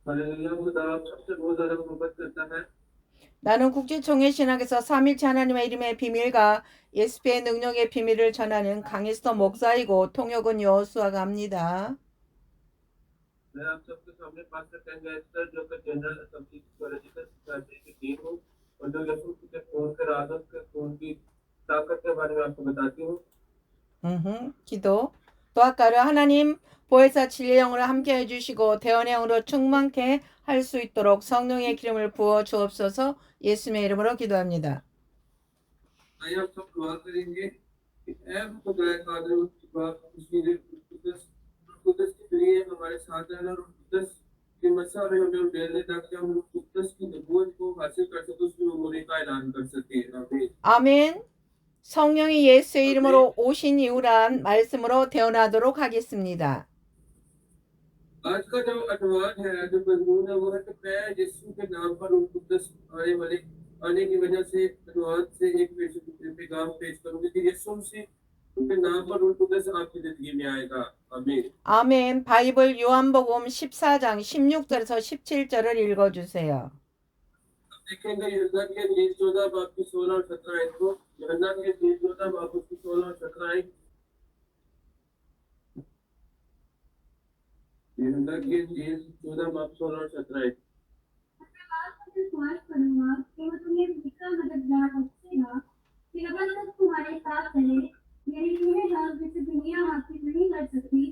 हालेलुया खुदा आप सबसे बहुत ज़्यादा मोहब्बत करता है। 나는 국제총회 신학에서 삼일체 하나님의 이름의 비밀과 예수의 능력의 비밀을 전하는 강희스터 목사이고 통역은 여호수아가 합니다. मैं आप सबके सामने पास्टर टेन गैस्टर जो कि जनरल असेंबली थियोलॉजिकल सोसाइटी की टीम हूँ और जो यीशु के खून के राजों के खून की ताकत के बारे में आपको बताती हूँ। 기도. 또 아까를 하나님 보혜사 진리의 영으로 함께 해주시고 대언의 영으로 충만케 할 수 있도록 성령의 기름을 부어 주옵소서. 예수님의 이름으로 기도합니다. आइए आप सब दुआ करेंगे कि ऐ खुदा कादिर खुदा उसकी कुदस के जरिए हमारे साथ रहना और कुदस के मसा में हमें उड़ेलने ताकि हम कुदस की नबूवत को हासिल कर सके उसकी उम्र का ऐलान कर सके। आमीन। 아멘. 성령이 예수의 이름으로 오신 이유란 말씀으로 대언하도록 하겠습니다. आज का जो अठवान है जो मजमून है वो है कि मैं यीशु के नाम पर उन कुदस आने की वजह से अठवान से एक पैगाम पेश करूंगी कि यीशु से उनके नाम पर उन कुदस आपकी जिंदगी में आएगा। आमीन। 아멘. 바이블 요한복음 14장 16절에서 17절을 읽어주세요. देखेंगे यूहन्ना के इंजील 14 बाब की 16 और 17 आयत को। यूहन्ना के इंजील 14 बाब की 16 और 17 आयत। यूहन्ना के इंजील 14 बाब 16 और 17 आयत। विश्वास करूंगा कि वो तुम्हें जितना मददगार बख्शेगा कि अगर वो तुम्हारे साथ चले मेरी यह राज जिसे दुनिया हासिल नहीं कर सकती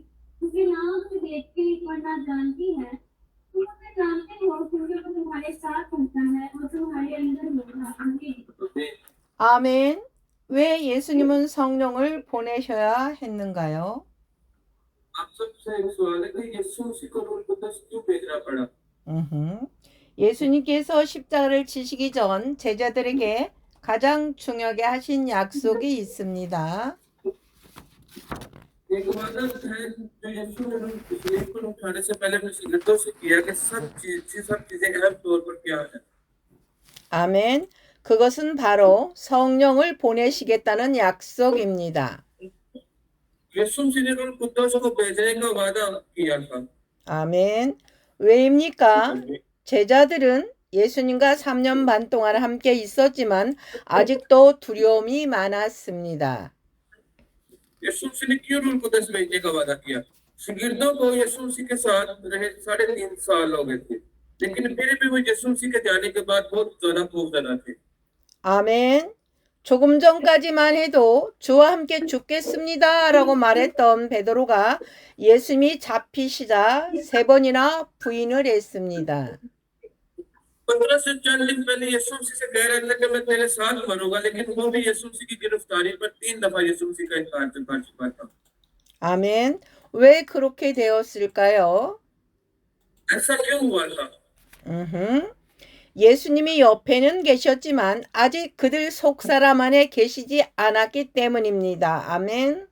उसके नाम से देखती वरना जानती है तुम उसे जानते हो क्योंकि वो तुम्हारे साथ होता है और तुम्हारे अंदर होगा। आमीन। 아멘. 왜 예수님은 성령을 보내셔야 했는가요? आप सबसे एक सवाल है कि यीशु मसीह को रूह कुदस क्यों भेजना पड़ा? 예수님께서 십자가를 지시기 전 제자들에게 가장 중요하게 하신 약속이 있습니다. एक वादा है जो यीशु ने इस्राएल को उठाने से पहले अपने शिष्यों से किया कि सब चीजें अहम तौर पर क्या है। 아멘. 그것은 바로 성령을 보내시겠다는 약속입니다. यीशु मसीह ने उन कुदस को भेजने का वादा किया था। 아멘. 왜입니까? 제자들은 예수님과 3년 반 동안 함께 있었지만 아직도 두려움이 많았습니다. यीशु मसीह ने क्यों रूह कुदस भेजने का वादा किया? शागिर्दों को यीशु मसीह के साथ रहे 3.5 साल हो गए थे, लेकिन फिर भी वो यीशु मसीह के जाने के बाद बहुत ज्यादा खौफजदा थे। 아멘. 조금 전까지만 해도 주와 함께 죽겠습니다 라고 말했던 베드로가 예수님이 잡히시자 3번이나 부인을 했습니다. 15 से चंद दिन पहले यीशु मसीह से कह रहा था कि मैं तेरे साथ मरूंगा, लेकिन वो भी यीशु मसीह की गिरफ्तारी पर 3 दफा यीशु मसीह का इनकार कर चुका था। 아멘. 왜 그렇게 되었을까요? ऐसा क्यों हुआ था? 예수님이 옆에는 계셨지만 아직 그들 속사람 안에 계시지 않았기 때문입니다. 아멘.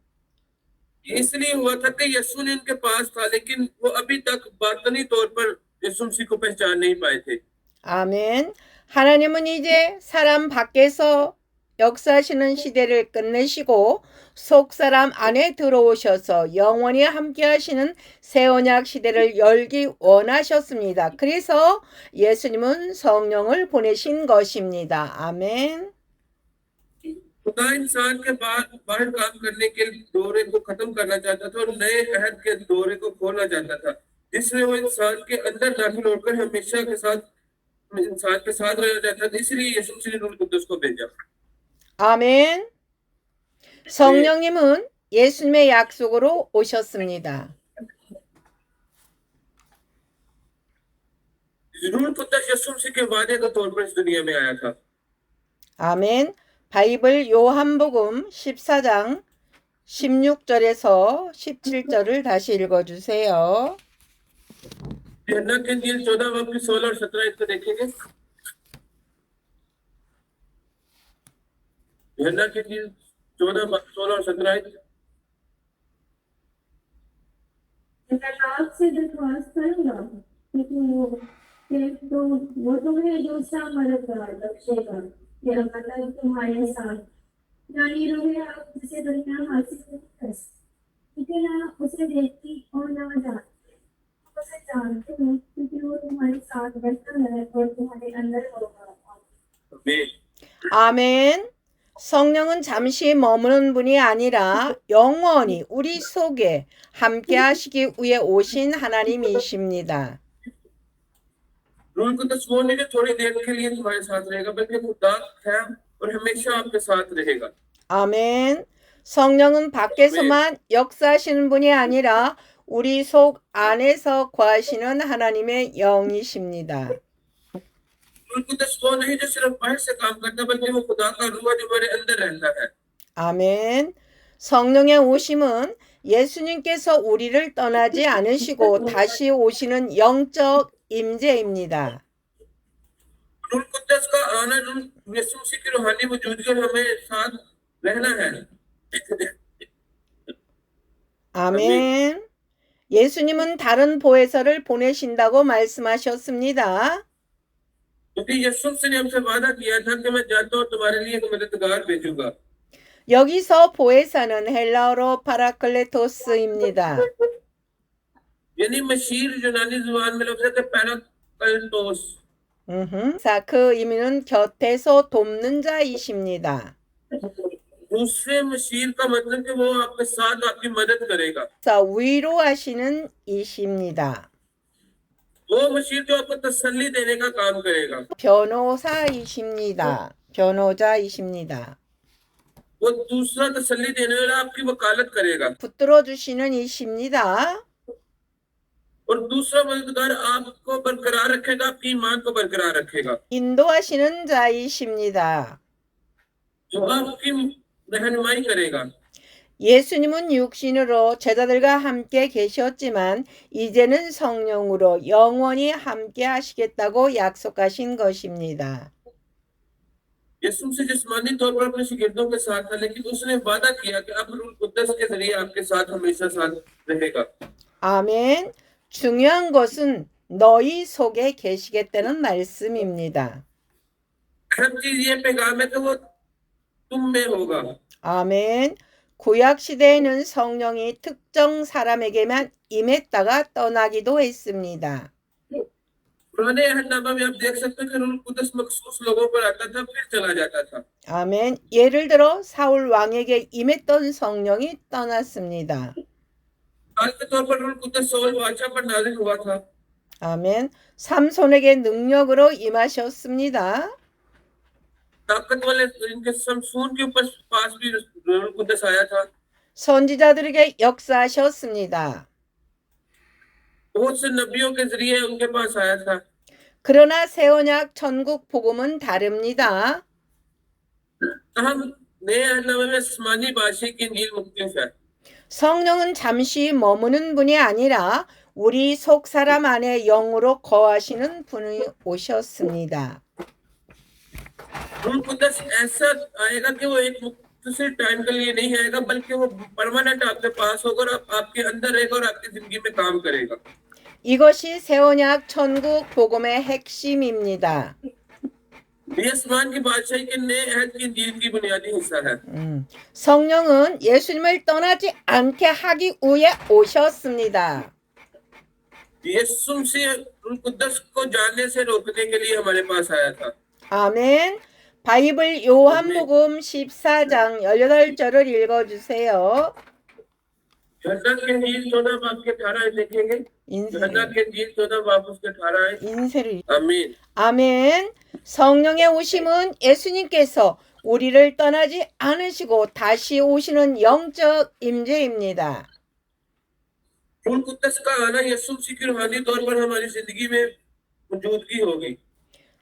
इसलिए हुआ था कि यीशु ने उनके पास था, लेकिन वो अभी तक बातनी तौर पर यीशु मसीह को पहचान नहीं पाए थे। 아멘. 하나님은 이제 사람 밖에서 역사하시는 시대를 끝내시고 속사람 안에 들어오셔서 영원히 함께 하시는 새 언약 시대를 열기 원하셨습니다. 그래서 예수님은 성령을 보내신 것입니다. 아멘. खुदा इंसान के बाहर काम करने के दौरे को खत्म करना चाहता था और नए अहद के दौरे को खोलना चाहता था, जिसमें वो इंसान के अंदर दाखिल होकर हमेशा के साथ इंसान के साथ रहना चाहता था। इसलिए यीशु मसीह ने रूह कुदस को भेजा। 아멘. 성령님은 예수님의 약속으로 오셨습니다. रूह कुदस यीशु मसीह के वादे के तौर पर इस दुनिया में आया था। 아멘. 바이블 요한복음 14장 16절에서 17절을 다시 읽어주세요. यूहन्ना के इंजील 14 बाब की 16 और 17 इसको देखेंगे। यूहन्ना के इंजील 14 बाब 16 और 17 से विश्वास करूंगा तो वो तुम्हें दूसरा मददगार बख्शेगा या मतलब तुम्हारे साथ जानी रहे आप जिसे दुनिया हासिल नहीं कर सकती, लेकिन आप उसे देखती और ना जानती, उसे जानते हो क्योंकि वो तुम्हारे साथ रहता है और तुम्हारे अंदर होगा। आमीन। 아멘. 성령은 잠시 머무는 분이 아니라 영원히 우리 속에 함께 하시기 위해 오신 하나님이십니다. रूल कुदस वो नहीं जो थोड़ी देर के लिए तुम्हारे साथ रहेगा, बल्कि खुदा है और हमेशा आपके साथ रहेगा। 아멘. 성령은 밖에서만 역사하시는 분이 아니라 우리 속 안에서 거하시는 하나님의 영이십니다. रूल कुदस वो नहीं जो सिर्फ बाहर से काम करता, बल्कि वो खुदा का रूह है जो हमारे अंदर रहता है। 아멘. 성령의 오심은 예수님께서 우리를 떠나지 않으시고 다시 오시는 영적 임재입니다. रूल कुदस का आना रूल यीशु मसीह की रूहानी मौजूदगी और हमें साथ रहना है। 아멘. 예수님은 다른 보혜사를 보내신다고 말씀하셨습니다. क्योंकि यीशु मसीह ने हमसे वादा किया था कि मैं जाता हूँ तुम्हारे लिए एक मददगार भेजूंगा। 여기서 보혜사는 헬라어로 파라클레토스입니다. यानी मशीर यूनानी जुबान में लफ्ज़ है पैराक्लेटोस। 그 의미는 곁에서 돕는 자이십니다. दूसरे मशीर का मतलब कि वो आपके साथ आपकी मदद करेगा। 위로하시는 이십니다. वो मशीर जो आपको तसल्ली देने का काम करेगा। 변호사이십니다. 변호자이십니다. वो दूसरा तसल्ली देने वाला आपकी वकालत करेगा। 붙들어 주시는 이십니다. और दूसरा मददगार आपको बरकरार रखेगा, आपकी ईमान को बरकरार रखेगा, 인도하시는 자이십니다. जो आपकी रहनुमाई करेगा। 예수님은 육신으로 제자들과 함께 계셨지만 이제는 성령으로 영원히 함께 하시겠다고 약속하신 것입니다. यीशु मसीह जिस्मानी तौर पर अपने शिगिर्दों के साथ था, लेकिन उसने वादा किया कि अब रूह कुद्दस के जरिए आपके साथ हमेशा साथ रहेगा। 아멘. 중요한 것은 너희 속에 계시겠다는 말씀입니다. अहम चीज ये पैगाम है कि वो तुम में होगा। 아멘. 구약 시대에는 성령이 특정 사람에게만 임했다가 떠나기도 했습니다. पुराने अहदनामा में आप देख सकते हैं कि रूह कुद्दस मखसूस लोगों पर आता था, फिर चला जाता था। 아멘. 예를 들어 사울 왕에게 임했던 성령이 떠났습니다. आज के तौर पर रूह कुद्दस सौल बादशाह पर नाज़िल हुआ था। 아멘. 삼손에게 능력으로 임하셨습니다. ताकत वाले इनके शमशून के ऊपर पास भी रूह कुद्दस आया था। 선지자들에게 역사하셨습니다. बहुत से नबियों के जरिए उनके पास आया था। 그러나 새언약 천국 복음은 다릅니다. हम नए अहदनामे में आसमानी बादशाह की इंजील मुख्तलिफ है। 성령은 잠시 머무는 분이 아니라 우리 속 사람 안에 영으로 거하시는 분이 오셨습니다. रूह कुद्दस ऐसा आएगा कि वो एक मुख्तसर टाइम के लिए नहीं आएगा, बल्कि वो परमानेंट आपके पास होगा और आपके अंदर रहेगा और आपकी जिंदगी में काम करेगा। 이것이 새언약 천국 복음의 핵심입니다. ये आसमान की बादशाही के नए अहद की इंजील की बुनियादी हिस्सा है। 성령은 예수님을 떠나지 않게 하기 위해 오셨습니다. यीशु मसीह रूह कुद्दस को जानने से रोकने के लिए हमारे पास आया था। 아멘. 바이블 요한복음 14장 18절을 읽어주세요. यूहन्ना की इंजील 14 बाब के 18 देखेंगे। यूहन्ना की इंजील 14 बाब उसके 18 인쇄를. आमीन। 아멘. 성령의 오심은 예수님께서 우리를 떠나지 않으시고 다시 오시는 영적 임재입니다. रूह कुद्दस का आना यीशु मसीह की रूहानी तौर पर हमारी जिंदगी में मौजूदगी होगी।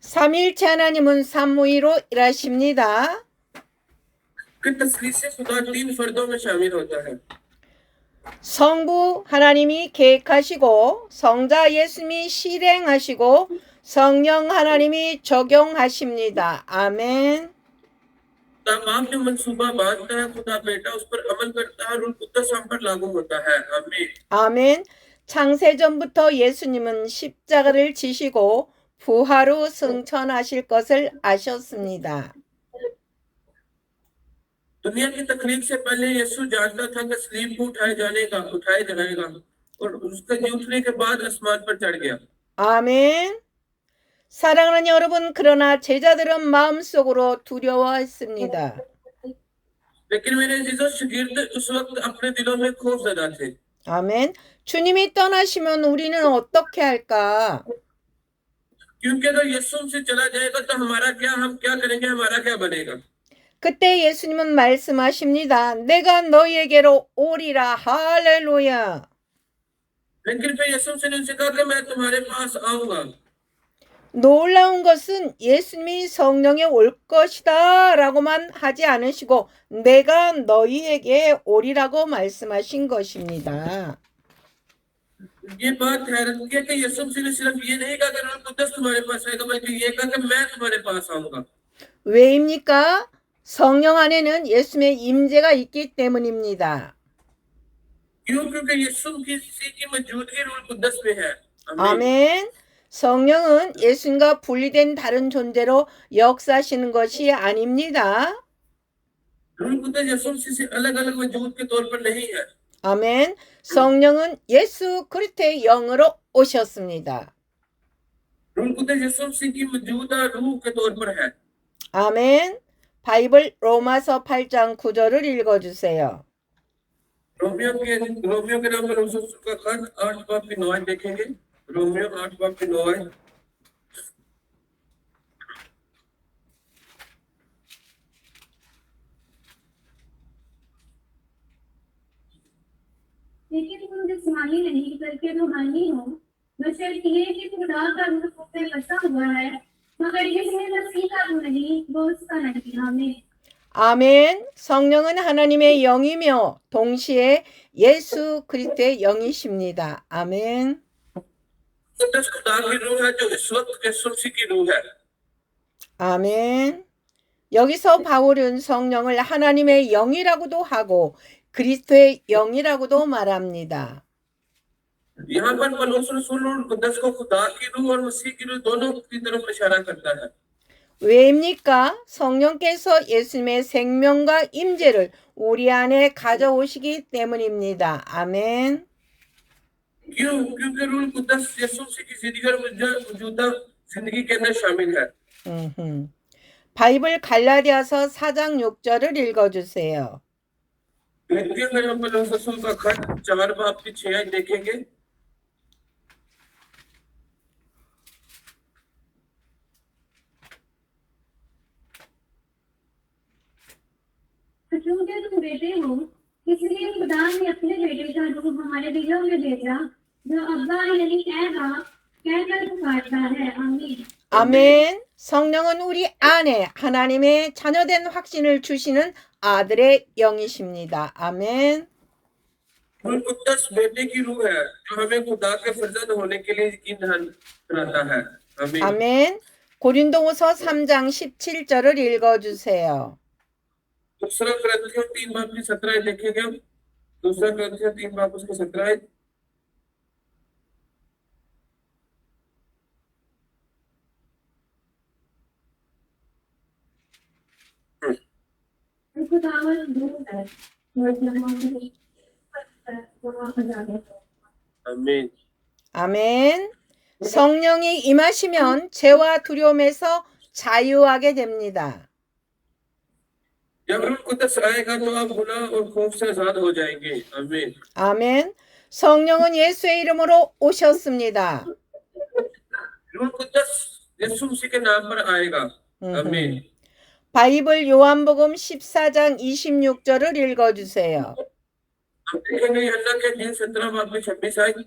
삼일체 하나님은 삼위로 일하십니다. कि तस्लीस से खुदा तीन फर्दों में शामिल होता है। 성부 하나님이 계획하시고 성자 예수님이 실행하시고 성령 하나님이 적용하십니다. 아멘. तमाम जो मंसूबा बांधता है खुदा बेटा उस पर अमल करता है, रूह कुद्दस हम पर लागू होता है। आमीन। 아멘. 창세전부터 예수님은 십자가를 지시고 부활 후 승천하실 것을 아셨습니다. दुनिया की तकलीफ से पहले यीशु जानता था कि सलीब को उठाया जाएगा और उसका उठने के बाद आसमान पर चढ़ गया। 아멘. 사랑하는 여러분, 그러나 제자들은 마음속으로 두려워했습니다. लेकिन मेरे अजीजों, शागिर्द उस वक्त अपने दिलों में खौफजदा थे। 아멘. 주님이 떠나시면 우리는 어떻게 할까? क्योंकि अगर यीशु से चला जाएगा तो हमारा क्या, हम क्या करेंगे, हमारा क्या बनेगा। 그때 예수님은 말씀하십니다. 내가 너희에게로 오리라. 할렐루야. लेकिन फिर यीशु ने उनसे कहा कि मैं तुम्हारे पास आऊंगा। 놀라운 것은 예수님이 성령이 올 것이다 라고만 하지 않으시고 내가 너희에게 오리라고 말씀하신 것입니다. ये बात हैरत की है कि यीशु ने सिर्फ ये नहीं कहा कि रूह कुद्दस तुम्हारे पास आएगा, बल्कि ये कहा कि मैं तुम्हारे पास आऊंगा। 왜입니까? 성령 안에는 예수님의 임재가 있기 때문입니다. क्यों? क्योंकि यीशु की मौजूदगी रूह कुद्दस में है। 아멘. 성령은 예수님과 분리된 다른 존재로 역사하시는 것이 아닙니다. रूह कुद्दस यीशु से अलग-अलग वजूद के तौर पर नहीं है। 아멘. 성령은 예수 그리스도의 영으로 오셨습니다. रूह कुद्दस यीशु की मौजूदा रूह के तौर पर है। 아멘. 바이블 로마서 8장 9절을 읽어주세요. रोमियो के नाम पर का खंड 8 बाब की 9 देखेंगे। रोमियो 8 बाब की 9। लेकिन तुम जिस्मानी नहीं बल्कि रूहानी हो, बशर्ते ये कि खुदा का रूह तुम पे बसा हुआ है, मगर जिसमें मसीह का रूह नहीं, वो उसका नहीं। आमीन। 아멘. 성령은 하나님의 영이며 동시에 예수 그리스도의 영이십니다. 아멘. कुद्दस खुदा की रूह है जो इस वक्त यीशु की रूह है। 아멘. 여기서 바울은 성령을 하나님의 영이라고도 하고 그리스도의 영이라고도 말합니다. यहाँ पर पौलुस रसूल रूह कुद्दस को खुदा की रूह और मसीह की रूह दोनों की तरफ इशारा करता है। 왜입니까? 성령께서 예수님의 생명과 임재를 우리 안에 가져오시기 때문입니다. 아멘. क्यों? क्योंकि रूह कुद्दस यीशु की जिंदगी और मौजूदा जिंदगी के अंदर शामिल है। 바이블 갈라디아서 4장 6절을 읽어주세요. गलतियों में हम पौलुस रसूल का खंड 4 बाब की 6 देखेंगे। क्योंकि तुम बेटे हो, इसलिए खुदा ने अपने बेटे का रूह हमारे दिलों में भेजा, जो अब्बा यानी कहकर पुकारता है। आमीन। 아멘. 성령은 우리 안에 하나님의 자녀된 확신을 주시는 아들의 영이십니다. 아멘. रूह कुद्दस बेटे की रूह है जो हमें खुदा के फर्जंद होने के लिए यकीन दिलाता है। आमीन। 아멘. 고린도후서 3장 17절을 읽어주세요. दूसरा कुरिन्थियों 3 बाब की 17 देखेंगे हम। दूसरा कुरिन्थियों 3 बाब उसकी 17। खुदावन रूह है। आमीन। 아멘. 성령이 임하시면 죄와 두려움에서 자유하게 됩니다. जब रूह कुद्दस आएगा तो आप गुनाह और खौफ से आजाद हो जाएंगे। आमीन। 아멘. 성령은 예수의 이름으로 오셨습니다. रूह कुद्दस यीशु मसीह के नाम पर आएगा। आमीन। 바이블 요한복음 14장 26절을 읽어주세요. हम देखेंगे यूहन्ना के इंजील 17 बाब की 26 आयत।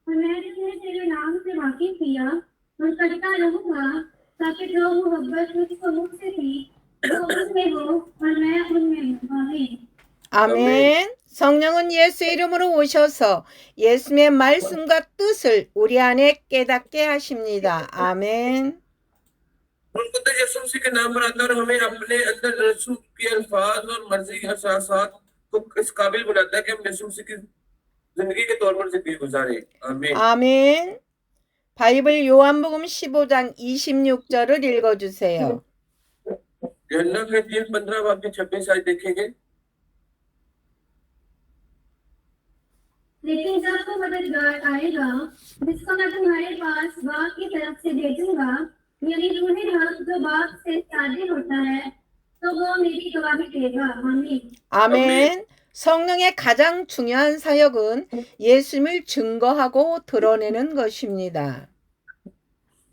मैंने तुम्हें तेरे नाम से वाकिफ किया और करता रहूंगा, ताकि जो मोहब्बत मुझको मुझसे थी वो उसमें हो और मैं उनमें हूँ। आमीन। 아멘. 성령은 예수 이름으로 오셔서 예수님의 말씀과 뜻을 우리 안에 깨닫게 하십니다. 아멘. रूह कुद्दस यीशु मसीह के नाम पर आता है और हमें अपने अंदर यीशु के अल्फाज और मर्जी के एहसासात को इस काबिल बनाता है कि हम यीशु मसीह की जिंदगी के तौर पर जिंदगी गुजारें। आमीन। 아멘. 바이블 요한복음 15장 26절을 읽어주세요. यूहन्ना के इंजील 15 वाक्य 26 आयत देखेंगे। लेकिन जब वो मददगार आएगा जिसको मैं तुम्हारे पास बाप की तरफ से भेजूंगा, यानी रूह हक जो बाप से शादी होता है, तो वो मेरी गवाही देगा। आमीन। 아멘. 성령의 가장 중요한 사역은 예수님을 증거하고 드러내는 것입니다.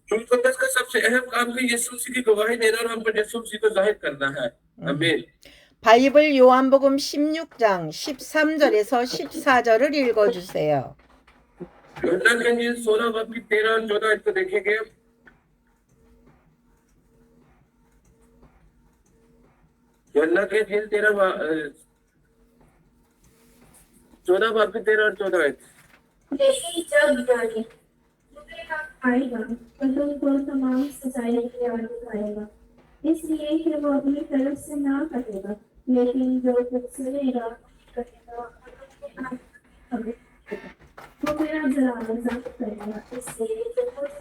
रूह कुद्दस का सबसे अहम काम है यीशु मसीह की गवाही देना और हम पर यीशु मसीह को जाहिर करना है। आमीन। 바이블 요한복음 16장 13절에서 14절을 읽어주세요. यूहन्ना के इंजील 16 वाक्य 13 और 14 आयत को देखेंगे। यूहन्ना के इंजील 14 वाक्य 13 और 14 आयत। लेकिन जब यानी आएगा तो तुमको तमाम सच्चाई की ओर दिखाएगा, इसलिए कि वो अपनी तरफ से ना करेगा, लेकिन जो कुछ सुनेगा करेगा वो मेरा जलाल जब्त करेगा, इसलिए जो कुछ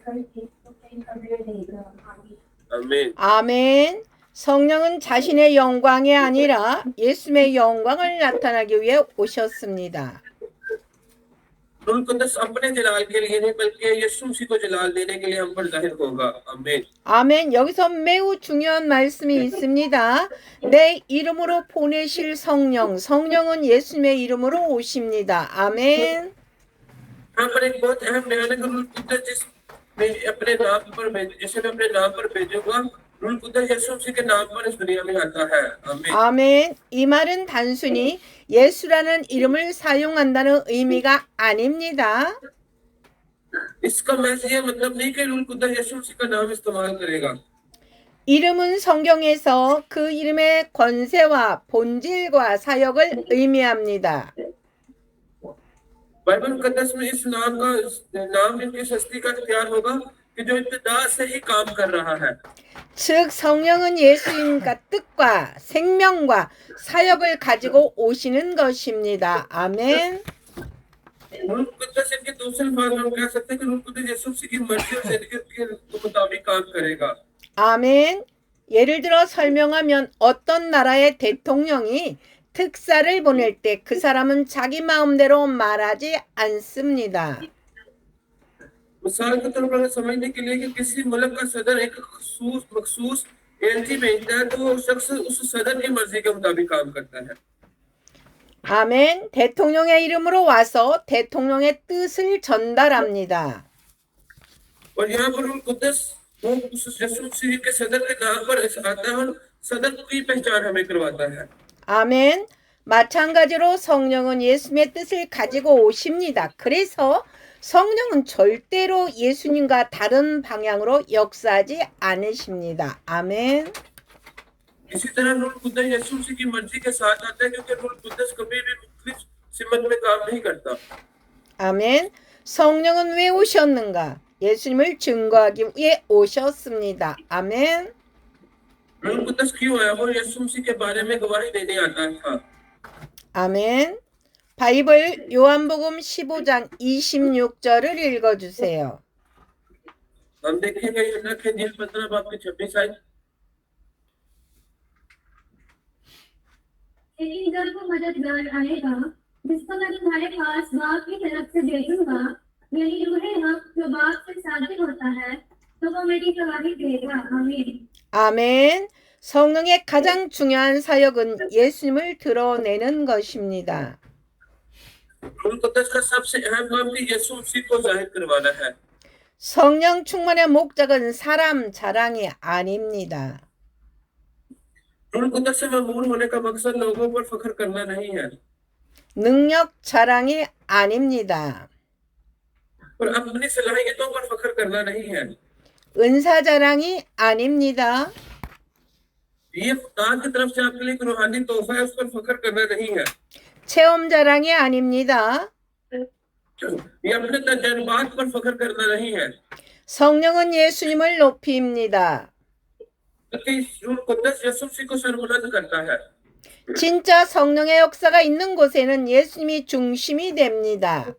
करके तुम्हें खबर देगा। आमीन। आमीन। 아멘. 성령은 자신의 영광이 아니라 예수님의 영광을 나타나기 위해 오셨습니다. रूह कुद्दस अपने जलाल के लिए नहीं बल्कि यीशु मसीह को जलाल देने के लिए हम पर जाहिर होगा। आमीन। 아멘. 여기서 매우 중요한 말씀이 있습니다. 내 이름으로 보내실 성령, 성령은 예수님의 이름으로 오십니다. 아멘. यहाँ पर एक बहुत अहम बयान है कि रूह कुद्दस जिसने अपने नाम पर भेजूंगा, रूह कुद्दस यीशु मसीह के नाम पर इस दुनिया में आता है। आमीन। 아멘. 이 말은 단순히 예수라는 이름을 사용한다는 의미가 아닙니다. इसका मैसेज ये मतलब नहीं कि रूह कुद्दस यीशु मसीह का नाम इस्तेमाल करेगा। 이름은 성경에서 그 이름의 권세와 본질과 사역을 의미합니다. बाइबल मुकद्दस में इस नाम इनकी सस्ती का इख्तियार होगा कि जो इब्तिदा से ही काम कर रहा है। 즉 성령은 예수님과 뜻과 생명과 사역을 가지고 오시는 것입니다. 아멘. रूह कुद्दस इनके दूसरे भाग में हम कह सकते हैं कि रूह कुद्दस यीशु मसीह की मर्जी और जिंदगी के मुताबिक काम करेगा। 아멘. 예를 들어 설명하면 어떤 나라의 대통령이 특사를 보낼 때 그 사람은 자기 마음대로 말하지 않습니다. मिसाल के तौर पर समझने के लिए कि किसी मुल्क का सदर एक मखसूस एजेंसी भेजता है तो वो शख्स उस सदर की मर्जी के मुताबिक काम करता है। 아멘. 대통령의 이름으로 와서 대통령의 뜻을 전달합니다. और यहाँ पर रूह कुद्दस वो उस यीशु मसीह के सदर के नाम पर आता है और सदर की पहचान हमें करवाता है। 아멘. 마찬가지로 성령은 예수님의 뜻을 가지고 오십니다. 그래서 성령은 절대로 예수님과 다른 방향으로 역사하지 않으십니다. 아멘. इसी तरह रूह कुद्दस यीशु मसीह की मर्जी के साथ आता है क्योंकि रूह कुद्दस कभी भी मुख्तलिफ सिमत में काम नहीं करता। 아멘. 성령은 왜 오셨는가? 예수님을 증거하기 위해 오셨습니다. 아멘. रूह कुद्दस क्यों आया? वो यीशु मसीह के बारे में गवाही देने आता था। 아멘. 바이블 요한복음 15장 26절을 읽어주세요. हम देखेंगे यूहन्ना के इंजील 15 वाक्य 26 आयत। लेकिन जब वो मददगार आएगा जिसको मैं तुम्हारे पास बाप की तरफ से भेजूंगा, यानी रूह हक जो बाप से शादी होता है, तो वो मेरी गवाही देगा। आमीन। 아멘. 성령의 가장 중요한 사역은 예수님을 드러내는 것입니다. रूह कुद्दस का सबसे अहम काम भी यीशु मसीह को जाहिर करवाना है। 성령 충만의 목적은 사람 자랑이 아닙니다. रूह कुद्दस से ममूर होने का मकसद लोगों पर फख्र करना नहीं है 능력 자랑이 아닙니다. और अपनी सलाहियतों पर फख्र करना नहीं है। 은사 자랑이 아닙니다. ये खुदा की तरफ से आपके लिए एक रूहानी तोहफा है, उस पर फख्र करना नहीं है। 체험 자랑이 아닙니다. ये अपने तजर्बात पर फख्र करना नहीं है। 성령은 예수님을 높입니다. क्योंकि रूह कुद्दस यीशु मसीह को सरबुलंद करता है। 진짜 성령의 역사가 있는 곳에는 예수님이 중심이 됩니다.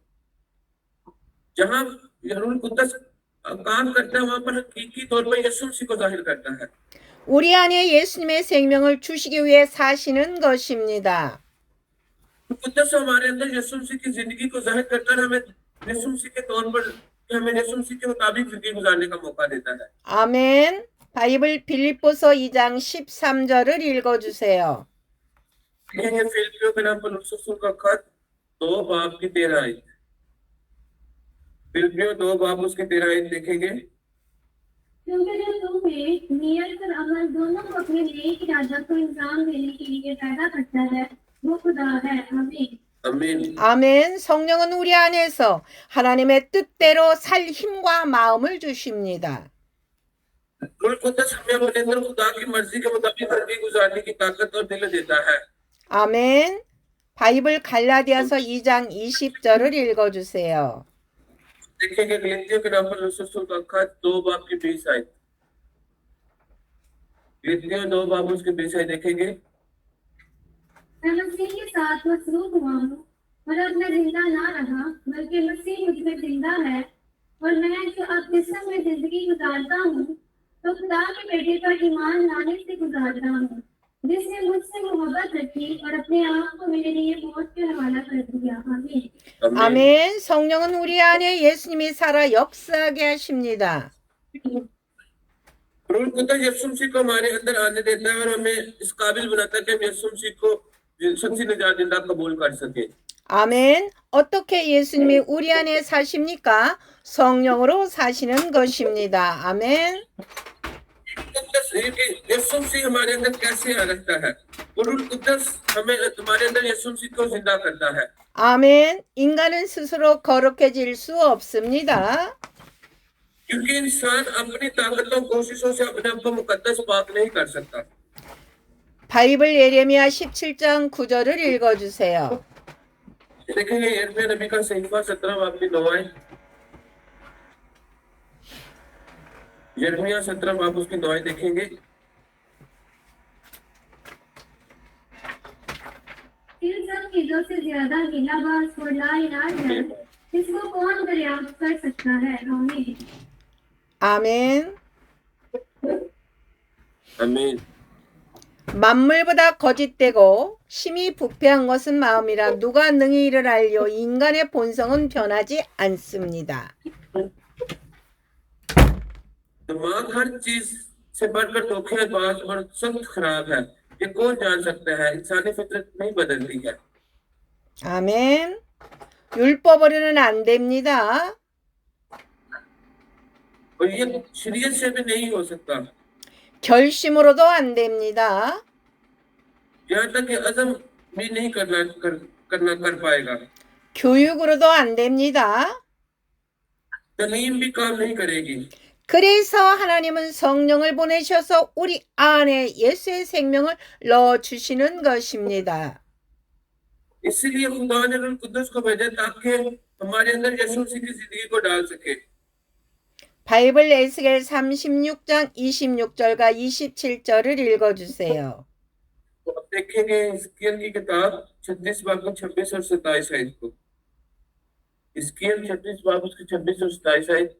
जहाँ रूह कुद्दस काम करता है वहाँ पर हकीकी तौर पर यीशु मसीह को जाहिर करता है। 우리 안에 예수님의 생명을 주시기 위해 사시는 것입니다. कुदस हमारे अंदर यीशु मसीह की जिंदगी को जाहिर करकर हमें यीशु मसीह के तौर पर हमें यीशु मसीह के मुताबिक जिंदगी गुजारने का मौका देता है। 아멘. 바이블 빌립보서 2장 13절을 읽어주세요. ये फिलिपियों के नाम पर रसूल का खत 2 बाब की 13 आयत। फिलिपियों 2 बाब उसके 13 आयत देखेंगे। क्योंकि जो तुम्हें नियत और अमल दोनों को अपने नेक इरादा को इंजाम देने के लिए पैदा करता है वो खुदा है। आमीन। आमीन। 아멘. 성령은 우리 안에서 하나님의 뜻대로 살 힘과 마음을 주십니다. रूह कुदस हमें अपने अंदर खुदा की मर्जी के मुताबिक जिंदगी गुजारने की ताकत और दिल देता है। 아멘. 바이블 갈라디아서 2장 20절을 읽어주세요. देखेंगे गलतियों के नाम पर रसूल का खत 2 बाब की 20 आयत। गलतियों 2 बाब उसके 20 आयत देखेंगे। मैं मसीह के साथ मसरूफ हुआ हूँ और अब मैं जिंदा ना रहा बल्कि मसीह मुझ में जिंदा है और मैं जो अब जिस्म में जिंदगी गुजारता हूँ तो खुदा के बेटे पर ईमान लाने से गुजारता हूँ जिसने मुझसे मोहब्बत रखी और अपने आप को मेरे लिए मौत के हवाला कर दिया। आमीन। 아멘. 성령은 우리 안에 예수님이 살아 역사하게 하십니다. रूह कुदस यीशु मसीह को हमारे अंदर आने देता है और हमें इस काबिल बनाता है कि हम यीशु मसीह को सच्ची निजात जिंदा कबूल कर सके। 아멘. 어떻게 예수님이 우리 안에 사십니까? 성령으로 사시는 것입니다. 아멘. यीशु मसीह हमारे अंदर कैसे रहता है? रूह कुदस हमें तुम्हारे अंदर यीशु मसीह को जिंदा करता है। 아멘. 인간은 스스로 거룩해질 수 없습니다. क्योंकि इंसान अपनी ताकतों कोशिशों से अपने आप को मुकद्दस पाक नहीं कर सकता। 바이블 예레미야 17장 9절을 읽어주세요. देखेंगे यिर्मयाह नबी का सहीफा 17 बाब की 9 आयत। यिर्मयाह 17 बाब उसकी 9 आयत देखेंगे। इन सब चीजों से ज्यादा गिलाबाज और लाइलाज है इसको कौन दरियाफ्त कर सकता है। आमीन। 아멘. आमीन। 만물보다 거짓되고 심히 부패한 것은 마음이라 누가 능히 이를 알려. 인간의 본성은 변하지 않습니다. दिमाग हर चीज से बढ़कर धोखेबाज और सख्त खराब है। ये कौन जान सकता है? इंसानी फितरत नहीं बदलती है। 아멘. 율법으로는 안 됩니다. और ये शरीयत से भी नहीं हो सकता। 결심으로도 안 됩니다. यहाँ तक कि अज़म भी नहीं कर पाएगा। 교육으로도 안 됩니다. तालीम भी काम नहीं करेगी। 그래서 하나님은 성령을 보내셔서 우리 안에 예수의 생명을 넣어주시는 것입니다. इसीलिए खुदा ने रूह कुदस को भेजा ताकि हमारे अंदर यीशु मसीह की जिंदगी को डाल सके। 바이블 에스겔 36장 26절과 27절을 읽어주세요. तो अब देखेंगे हिजकिय्याह की किताब 36 बाब की 26 और 27 आयत को। हिजकिय्याह 36 बाब उसकी 26 और 27 आयत।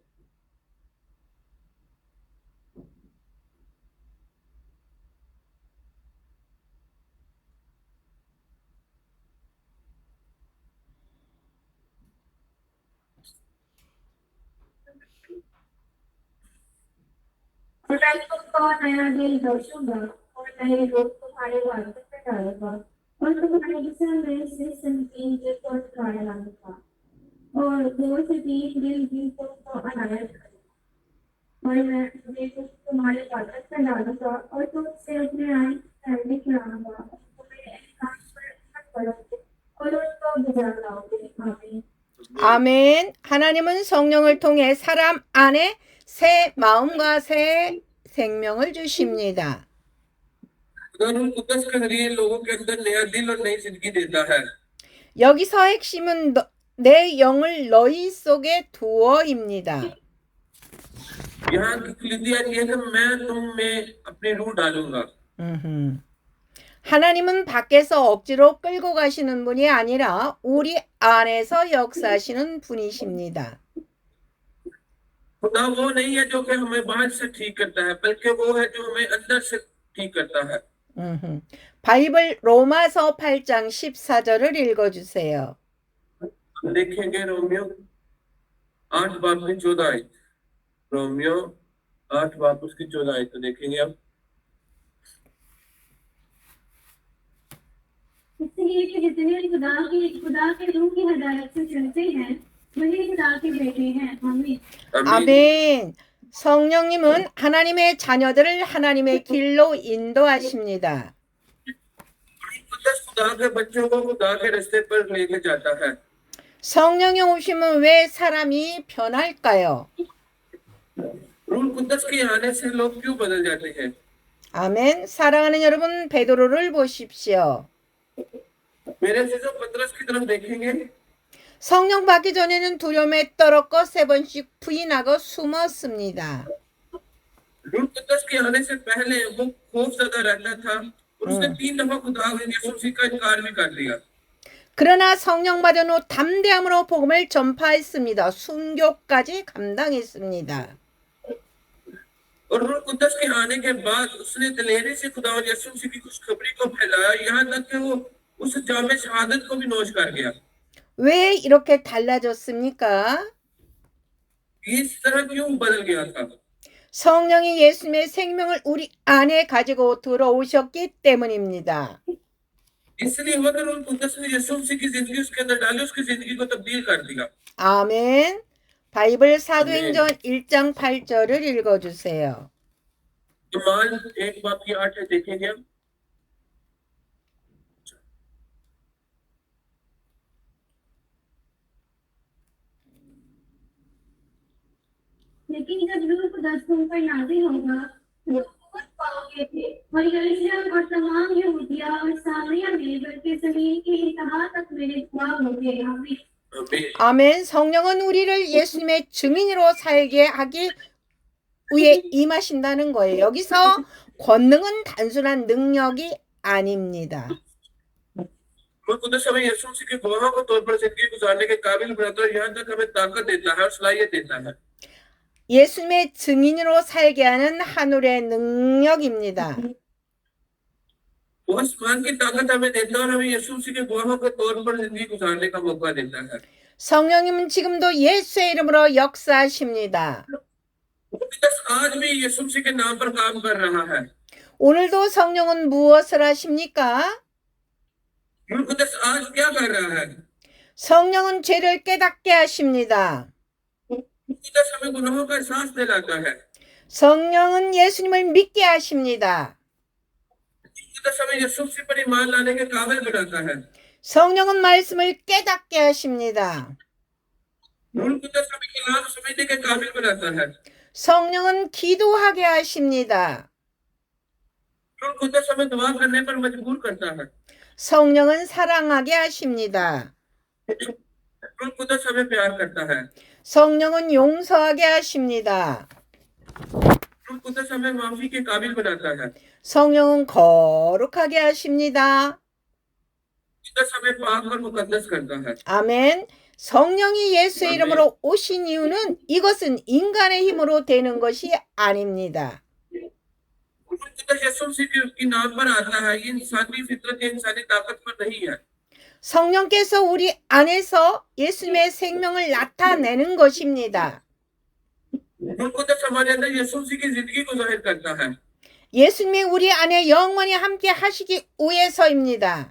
मैं तुमको नया दिल बख्शूंगा और नए रूप तुम्हारे वास्ते में डालूंगा और तुम्हारे जिस्म में से संकीन दिल को निकाल लाऊंगा और वो शदीद दिल भी तुमको अनायत करेगा और मैं तुम्हारे ताकत में डालूंगा और तुमसे अपने आइन पहले खिलाऊंगा और तुम्हें एहसान पर रहमत करोगे और उनको गुजार लाओगे। आमीन। 아멘. 하나님은 성령을 통해 사람 안에 새 마음과 새 생명을 주십니다. खुदा रूह कुदस के जरिए लोगों के अंदर नया दिल और नई जिंदगी देता है। 여기서 핵심은 내 영을 너희 속에 두어입니다. यहाँ की खुलिदिया ये है कि मैं तुम में अपनी रूह डालूंगा। 하나님은 밖에서 억지로 끌고 가시는 분이 아니라 우리 안에서 역사하시는 분이십니다. खुदा वो नहीं है जो कि हमें बाहर से ठीक करता है, बल्कि वो है जो हमें अंदर से ठीक करता है। 바이블 로마서 8장 14절을 읽어주세요. देखेंगे रोमियो 8 बाब की 14 आयत। रोमियो 8 बाब उसकी 14 आयत तो देखेंगे अब। इसलिए कि जितने खुदा के रूह की हदायत से चलते हैं वही खुदा के बेटे हैं। आमीन। 아멘. 성령님은 하나님의 자녀들을 하나님의 길로 인도하십니다. खुदा के बच्चों को खुदा के रास्ते पर लेके जाता है। 성령이 오시면 왜 사람이 변할까요? रूह कुद्दस के आने से लोग क्यों बदल जाते हैं? 아멘. 사랑하는 여러분, 베드로를 보십시오. मेरे अजीजों, पतरस की तरफ देखेंगे। 성령 받기 전에는 두려움에 떨었고 3번씩 부인하고 숨었습니다. रूह कुद्दस के आने से पहले वो खौफजदा रहता था और उसने 3 दफा खुदा यीशु मसीह का इनकार भी कर दिया। 그러나 성령 받은 후 담대함으로 복음을 전파했습니다. 순교까지 감당했습니다. और रूह कुद्दस के आने के बाद उसने दिलेरी से खुदा यीशु मसीह की खुशखबरी को फैलाया, यहाँ तक कि वो उस जामे शहादत को भी नोश कर गया। 왜 이렇게 달라졌습니까? इस तरह क्यों बदल गया था? 성령이 예수님의 생명을 우리 안에 가지고 들어오셨기 때문입니다. इसलिए हुआ कि रूह कुद्दस ने यीशु मसीह की जिंदगी उसके अंदर डाली, उसकी जिंदगी को तब्दील कर दिया। 아멘. 바이블 사도행전 1장 8절을 읽어주세요. ईमान 1 बाब की 8 देखेंगे हम। लेकिन जब रूह कुद्दस तुम पर नाज़िल होगा तो कुव्वत पाओगे और यरूशलेम और तमाम यहूदिया और सामरिया में बल्कि जमीन की इंतहा तक मेरे गवाह होंगे। आमीन। 아멘. 성령은 우리를 예수님의 증인으로 살게 하기 위해 임하신다는 거예요. 여기서 권능은 단순한 능력이 아닙니다. रूह कुद्दस हमें यीशु मसीह के गवाहों के तौर पर जिंदगी गुजारने के काबिल बनाता है, यहाँ तक हमें ताकत देता है और सलाहियत देता है। 예수님의 증인으로 살게 하는 하늘의 능력입니다. वो आसमान की ताकत हमें देता है और हमें यीशु मसीह के गवाहों के तौर पर जिंदगी गुजारने का मौका देता है। 성령님은 지금도 예수의 이름으로 역사하십니다. कुद्दस आज भी यीशु मसीह के नाम पर काम कर रहा है। 오늘도 성령은 무엇을 하십니까? रूह कुद्दस आज क्या कर रहा है? 성령은 죄를 깨닫게 하십니다. कुद्दस हमें गुनाहों का एहसास दिलाता है। 성령은 예수님을 믿게 하십니다. कुद्दस हमें यीशु मसीह पर ईमान लाने के काबिल बनाता है। 성령은 말씀을 깨닫게 하십니다. रूह कुद्दस हमें कलाम समझने के काबिल बनाता है। 성령은 기도하게 하십니다. रूह कुद्दस हमें दुआ करने पर मजबूर करता है। 성령은 사랑하게 하십니다. रूह कुद्दस हमें प्यार करता है। 성령은 용서하게 하십니다. रूह कुद्दस हमें माफी के काबिल बनाता है। 성령은 거룩하게 하십니다. कुद्दस हमें पाक और मुकद्दस करता है। 아멘. 성령이 예수의 이름으로 오신 이유는 이것은 인간의 힘으로 되는 것이 아닙니다. रूह कुद्दस यीशु मसीह के नाम पर आता है। ये इंसानी फितरत या इंसानी ताकत पर नहीं है। 성령께서 우리 안에서 예수님의 생명을 나타내는 것입니다. रूह कुद्दस हमारे अंदर यीशु मसीह की जिंदगी को जाहिर करता है। 예수님이 우리 안에 영원히 함께 하시기 위해서입니다.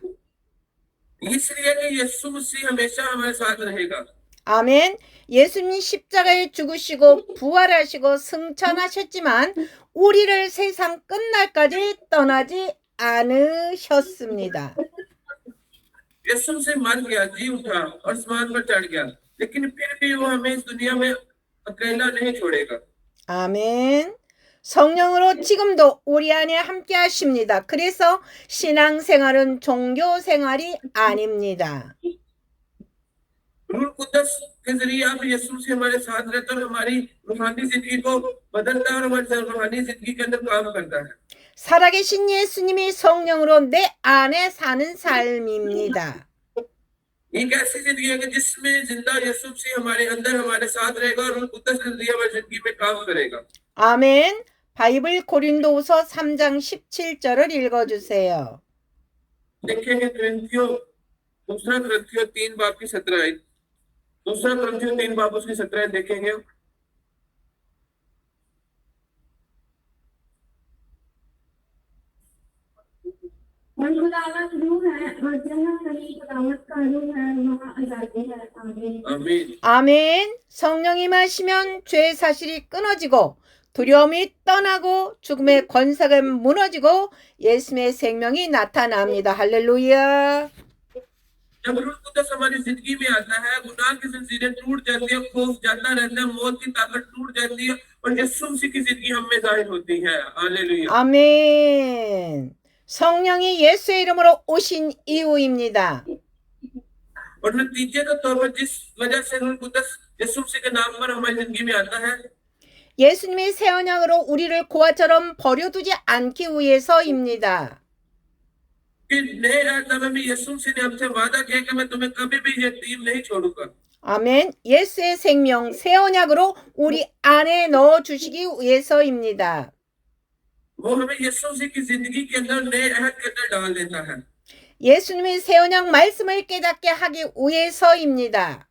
इसलिए कि यीशु मसीह हमेशा हमारे साथ रहेगा। 아멘. 예수님 십자가에 죽으시고 부활하시고 승천하셨지만 우리를 세상 끝날까지 떠나지 않으셨습니다. यीशु मसीह मर गया, जी उठा और आसमान पर चढ़ गया, लेकिन फिर भी वो हमें इस दुनिया में अकेला नहीं छोड़ेगा। 아멘. 성령으로 지금도 우리 안에 함께 하십니다. 그래서 신앙생활은 종교생활이 아닙니다. रूह कुद्दस के जरिए आप यीशु मसीह हमारे साथ रहता है और हमारी रूहानी जिंदगी को बदलता है और हमारी रूहानी जिंदगी के अंदर काम करता है। 살아계신 예수님이 성령으로 내 안에 사는 삶입니다. ये एक ऐसी जिंदगी है कि जिसमें जिंदा यीशु मसीह हमारे अंदर हमारे साथ रहेगा और रूह कुद्दस की हमारी जिंदगी में काम करेगा। 아멘. 바이블 고린도후서 3장 17절을 읽어주세요. देखेंगे ग्रंथियों दूसरा ग्रंथियों 3 बाब की 17 आयत। दूसरा ग्रंथियों 3 बाब उसकी 17 आयत देखेंगे। और खुदावंद रूह है और जहाँ कहीं खुदावंद का रूह है वहाँ आजादी है। आमीन। आमीन। 아멘. 성령이 임하시면 죄의 사실이 끊어지고 두려움이 떠나고 죽음의 권세가 무너지고 예수님의 생명이 나타납니다. 할렐루야. जब रूह कुद्दस हमारी जिंदगी में आता है गुनाह की जंजीरें टूट जाती है, खौफ जाता रहता है, मौत की ताकत टूट जाती है और यीशु मसीह की जिंदगी हम में जाहिर होती है। हालेलुया। 아멘. 성령이 예수의 이름으로 오신 이유입니다. और नतीजे के तौर पर जिस वजह से रूह कुद्दस यीशु मसीह के नाम पर हमारी जिंदगी में आता है 예수님이 새 언약으로 우리를 고아처럼 버려두지 않기 위해서입니다. कि नए राजनामे में यीशु मसीह ने हमसे वादा किया कि मैं तुम्हें कभी भी यतीम नहीं छोड़ूंगा। 아멘. 예수의 생명 새 언약으로 우리 안에 넣어 주시기 위해서입니다. वो हमें यीशु मसीह की जिंदगी के अंदर नए अहद के अंदर डाल देता है। 예수님이 새 언약 말씀을 깨닫게 하기 위해서입니다.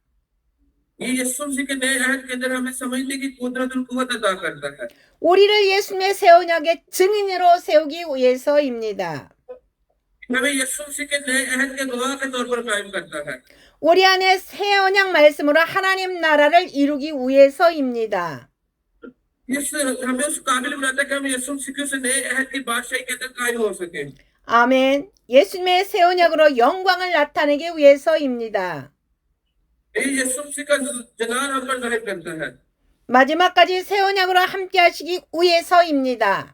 ये यीशु मसीह के नए अहद के अंदर हमें समझने की कुदरत और कुव्वत अता करता है। 우리를 예수님의 새 언약의 증인으로 세우기 위해서입니다. हमें यीशु मसीह के नए अहद के गवाह के तौर पर कायम करता है। 우리 안에 새 언약 말씀으로 하나님 나라를 이루기 위해서입니다. हमें उस काबिल बनाता है कि हम यीशु मसीह के उस नए अहद की बादशाही के अंदर कायम हो सके। 아멘. 예수님의 새 언약으로 영광을 나타내기 위해서입니다. ये यीशु मसीह का जलाल हम पर जाहिर करता है। 마지막까지 새 언약으로 함께 하시기 위해서입니다.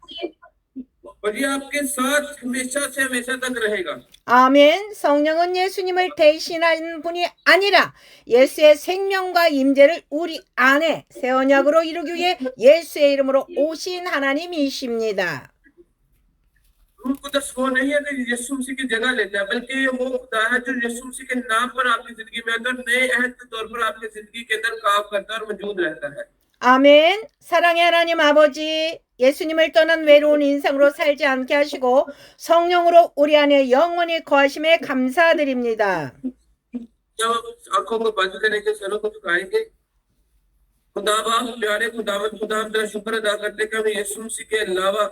और ये आपके साथ हमेशा से हमेशा तक रहेगा। 아멘. 성령은 예수님을 대신하는 분이 아니라 예수의 생명과 임재를 우리 안에 새 언약으로 이루기 위해 예수의 이름으로 오신 하나님이십니다. रूह कुद्दस वो नहीं है कि यीशु मसीह की जगह लेता है, बल्कि ये वो खुदा है जो यीशु मसीह के नाम पर आपकी जिंदगी में अंदर नए अहद के तौर पर आपकी जिंदगी के अंदर काम करता है और मौजूद रहता है। 아멘. 사랑의 하나님 아버지, 예수님을 떠난 외로운 인생으로 살지 않게 하시고 성령으로 우리 안에 영원히 거하심에 감사드립니다. जब आंखों को बंद करेंगे, सरों को झुकाएंगे, खुदा बाप प्यारे खुदावंद खुदा हम तेरा शुक्र अदा करते हैं कि हमें यीशु मसीह के अलावा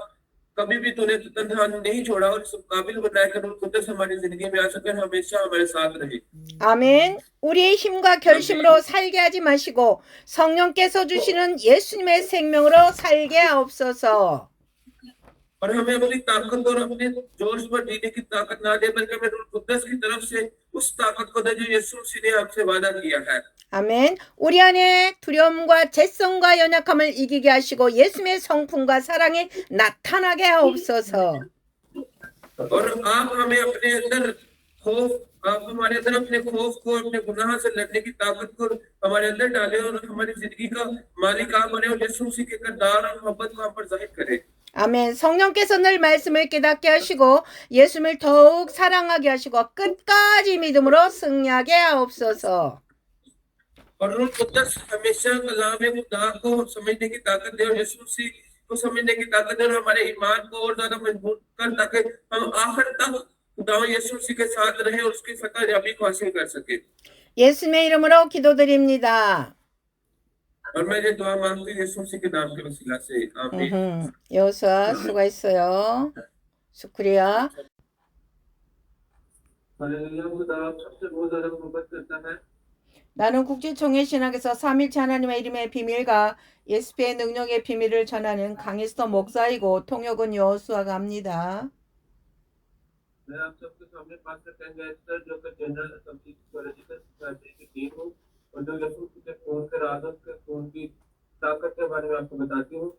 कभी भी तूने तन्हा नहीं छोड़ा और इस काबिल बनाया कि रूह कुद्दस हमारी जिंदगी में आ सके, हमेशा हमारे साथ रहे। 아멘. 우리의 힘과 결심으로 살게 하지 마시고 성령께서 주시는 예수님의 생명으로 살게 하옵소서. और हमें अपनी ताकत और अपने जोश पर जीने की ताकत ना दे, बल्कि हमें रूह कुद्दस की तरफ से उस ताकत को दे जो यीशु मसीह ने हमसे वादा किया है। 아멘. 우리 안에 두려움과 재성과 연약함을 이기게 하시고 예수님의 성품과 사랑이 나타나게 하옵소서. और आप हमें अपने अंदर खौफ, आप हमारे अंदर अपने खौफ को, अपने गुनाह से लड़ने की ताकत को हमारे अंदर डाले और हमारी जिंदगी का मालिक आप बने और यीशु मसीह के किरदार और मोहब्बत को हम पर जाहिर करें। 아멘. 성령께서 늘 말씀을 깨닫게 하시고 예수님을 더욱 사랑하게 하시고 끝까지 믿음으로 승리하게 하옵소서. और रूह कुद्दस हमेशा कलाम खुदा को समझने की ताकत दे और यीशु मसीह को समझने की ताकत दे और हमारे ईमान को और ज्यादा मजबूत कर, ताकि हम आखिर तक खुदा यीशु मसीह के साथ रहे और उसकी फतह याबी को हासिल कर सके। 예수님의 이름으로 기도드립니다. और मैं ये दुआ मांगती हूँ यीशु मसीह के नाम के वसीला से, आमीन। 여호수아 수고했어요. शुक्रिया. हालेलुया। खुदा आप सबसे बहुत ज्यादा मोहब्बत करता है। 나는 국제총회 신학에서 삼일체 하나님의 이름의 비밀과 예수의 능력의 비밀을 전하는 강희스터 목사이고 통역은 여호수아가 합니다. मैं आप सबके सामने पास्टर कैंगेस्टर जो कि जनरल असेंबली पॉलिटिकल सोसाइटी की टीम हूँ और जो यीशु मसीह के खून के राजत के खून की ताकत के बारे में आपको बताती हूँ।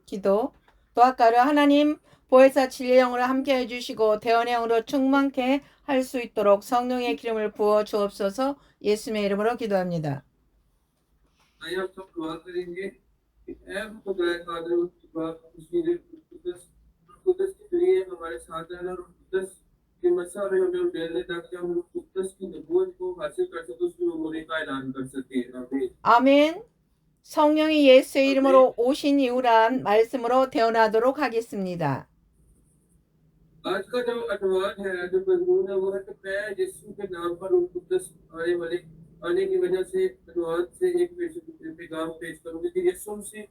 기도. 또 아까를 하나님 보혜사 진리의 영으로 함께 해주시고 대언의 영으로 충만케 할 수 있도록 성령의 기름을 부어 주옵소서. 예수님의 이름으로 기도합니다. आइए आप सब दुआ करेंगे कि ऐ खुदा कादिर खुदा कुदस की जरिए हमारे साथ रहना और कुदस कि मसा में हमें उठेल ले ताकि हम रूह कुदस की नबूवत को हासिल कर सके उसकी उम्र का ऐलान कर सके आमीन 아멘. 성령이 예수의 이름으로 오신 이유란 말씀으로 대언하도록 하겠습니다. आज का जो अनवान है जो मजमून है वो है कि मैं यीशु के नाम पर रूह कुदस आने की वजह से अनवान से एक पैगाम पेश करूंगी कि यीशु मसीह